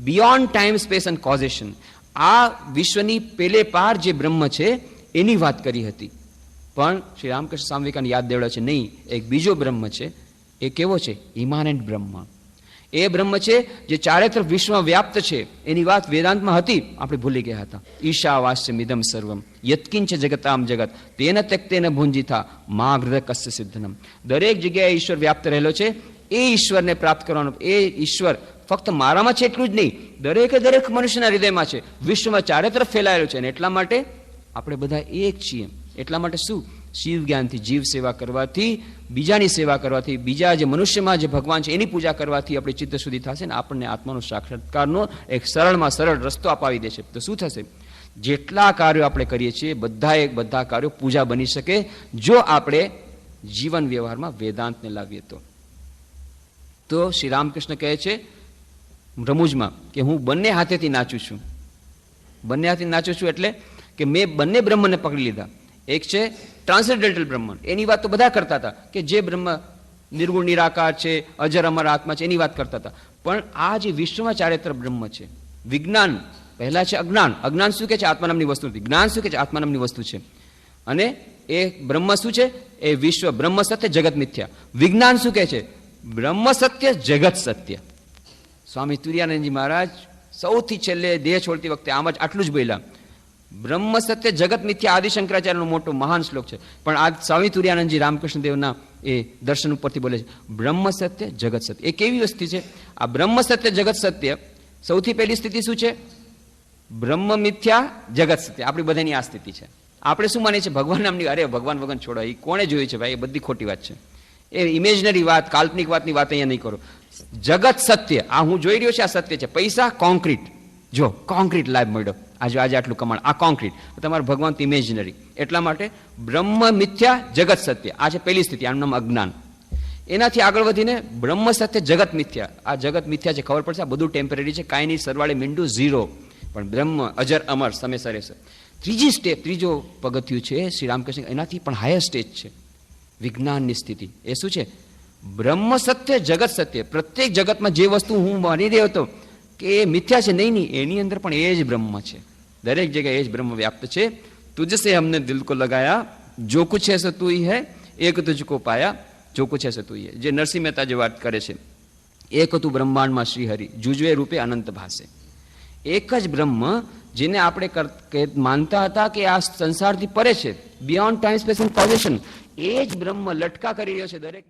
A: બિયોન્ડ ટાઈમ, સ્પેસ એન્ડ કોઝેશન, આ વિશ્વની પેલે પાર જે બ્રહ્મ છે એની વાત કરી હતી. પણ શ્રી રામકૃષ્ણ સ્વામી વિવેકાનંદ યાદ દેવડા છે, નહીં, એક બીજો બ્રહ્મ છે. એ કેવો છે? ઇમાનન્ટ બ્રહ્મ. એ બ્રહ્મ છે જે ચારે તરફ વિશ્વમાં વ્યાપ્ત છે. એની વાત વેદાંતમાં હતી, આપણે ભૂલી ગયા હતા. ઈશાવાસ્યમિદમ સર્વમ યત્કિંચ જગતામ જગત તેન ત્યક્તેન ભુંજિતા મા હૃદય કસ્ય સિદ્ધનમ. દરેક જગ્યાએ ઈશ્વર વ્યાપ્ત રહેલો છે. એ ઈશ્વરને પ્રાપ્ત કરવાનો, એ ઈશ્વર ફક્ત મારામાં છે એટલું જ નહીં, દરેકે દરેક મનુષ્યના હૃદયમાં છે, વિશ્વમાં ચારે તરફ ફેલાયેલો છે. અને એટલા માટે આપણે બધા એક છીએ. એટલા માટે શું? શિવ જ્ઞાનથી, જીવ સેવા કરવાથી, બીજાની સેવા કરવાથી, બીજા જે મનુષ્યમાં જે ભગવાન છે એની પૂજા કરવાથી આપણી ચિત્ત શુદ્ધિ થશે ને આપણને આત્માનો સાક્ષાત્કારનો એક સરળમાં સરળ રસ્તો અપાવી દેશે. તો શું થશે? જેટલા કાર્યો આપણે કરીએ છીએ બધા કાર્યો પૂજા બની શકે જો આપણે જીવન વ્યવહારમાં વેદાંતને લાવીએ તો શ્રી રામકૃષ્ણ કહે છે રમૂજમાં કે હું બંને હાથેથી નાચું છું. બંને હાથે નાચું છું એટલે કે મેં બંને બ્રહ્મને પકડી લીધા. એક છે ટ્રાન્સેન્ડેન્ટલ બ્રહ્મ, એની વાત તો બધા કરતા હતા કે જે બ્રહ્મ નિર્ગુણ નિરાકાર છે, અજર અમર આત્મા છે, એની વાત કરતા હતા. પણ આ જે વિશ્વમાં ચારે તરફ બ્રહ્મ છે, વિજ્ઞાન પહેલા છે અજ્ઞાન. અજ્ઞાન શું કે છે? આત્મા નામની વસ્તુ નથી. જ્ઞાન શું કે છે? આત્મા નામની વસ્તુ છે. અને એ બ્રહ્મ શું છે? એ વિશ્વ બ્રહ્મ સત્ય, જગત મિથ્યા. વિજ્ઞાન શું કે છે? બ્રહ્મ સત્ય, જગત સત્ય. સ્વામી તુર્યાનંદજી મહારાજ સૌથી છેલ્લે દેહ છોડતી વખતે આમ જ આટલું જ બોલ્યા, બ્રહ્મ સત્ય જગત મિથ્યા. આદિ શંકરાચાર્યનો મોટો મહાન શ્લોક છે, પણ આ સ્વામી તુર્યાનંદજી રામકૃષ્ણ દેવના એ દર્શન ઉપરથી બોલે છે બ્રહ્મ સત્ય જગત સત્ય. એ કેવી વસ્તુ છે? આ બ્રહ્મ સત્ય જગત સત્ય, સૌથી પહેલી સ્થિતિ શું છે? બ્રહ્મ મિથ્યા જગત સત્ય. આપણી બધાની આ સ્થિતિ છે. આપણે શું માનીએ છીએ? ભગવાન નામની, અરે ભગવાન વગન છોડો, એ કોણે જોયું છે ભાઈ? એ બધી ખોટી વાત છે. એ ઇમેજનરી વાત, કાલ્પનિક વાતની વાત અહીંયા નહીં કરો. જગત સત્ય, આ હું જોઈ રહ્યો છે, આ સત્ય છે. પૈસા કોન્ક્રીટ, જો કોન્ક્રીટ લાભ મળ્યો, આજે આટલું કમાણ, આ કોન્ક્રીટ. તમારું ભગવાન તો ઇમેજનરી. એટલા માટે બ્રહ્મ મિથ્યા જગત સત્ય, આ છે પહેલી સ્થિતિ, આનું નામ અજ્ઞાન. એનાથી આગળ વધીને બ્રહ્મ સત્ય જગત મિથ્યા. આ જગત મિથ્યા છે, ખબર પડશે આ બધું ટેમ્પરરી છે, કાંઈ નહીં, સરવાળે મીંડું ઝીરો. પણ બ્રહ્મ અજર અમર સમય સરે. ત્રીજી સ્ટેપ, ત્રીજો પગથિયું છે શ્રી રામકૃષ્ણ, એનાથી પણ હાયર સ્ટેજ છે વિજ્ઞાનની સ્થિતિ. એ શું છે? બ્રહ્મ સત્ય જગત સત્ય. પ્રત્યેક જગતમાં જે વસ્તુ હું માની રહ્યો હતો કે એ મિથ્યા છે, નહીં, એની અંદર પણ એ જ બ્રહ્મ છે. દરેક જગ્યાએ એ જ બ્રહ્મ વ્યાપ્ત છે. તુજસે હમને દિલ કો લગાયા, જો કુછ હૈ સો તું હી હૈ, એક તુજકો પાયા, જો કુછ હૈ સો તું હી હૈ. જે નરસિંહ મહેતા જે વાત કરે છે, એક હતું બ્રહ્માંડમાં શ્રીહરિ, જુજવે રૂપે અનંત ભાસે. એક જ બ્રહ્મ જેને આપણે માનતા હતા કે આ સંસારથી પરે છે, beyond time space and position, એ જ બ્રહ્મ લટકા કરી રહ્યો છે દરેક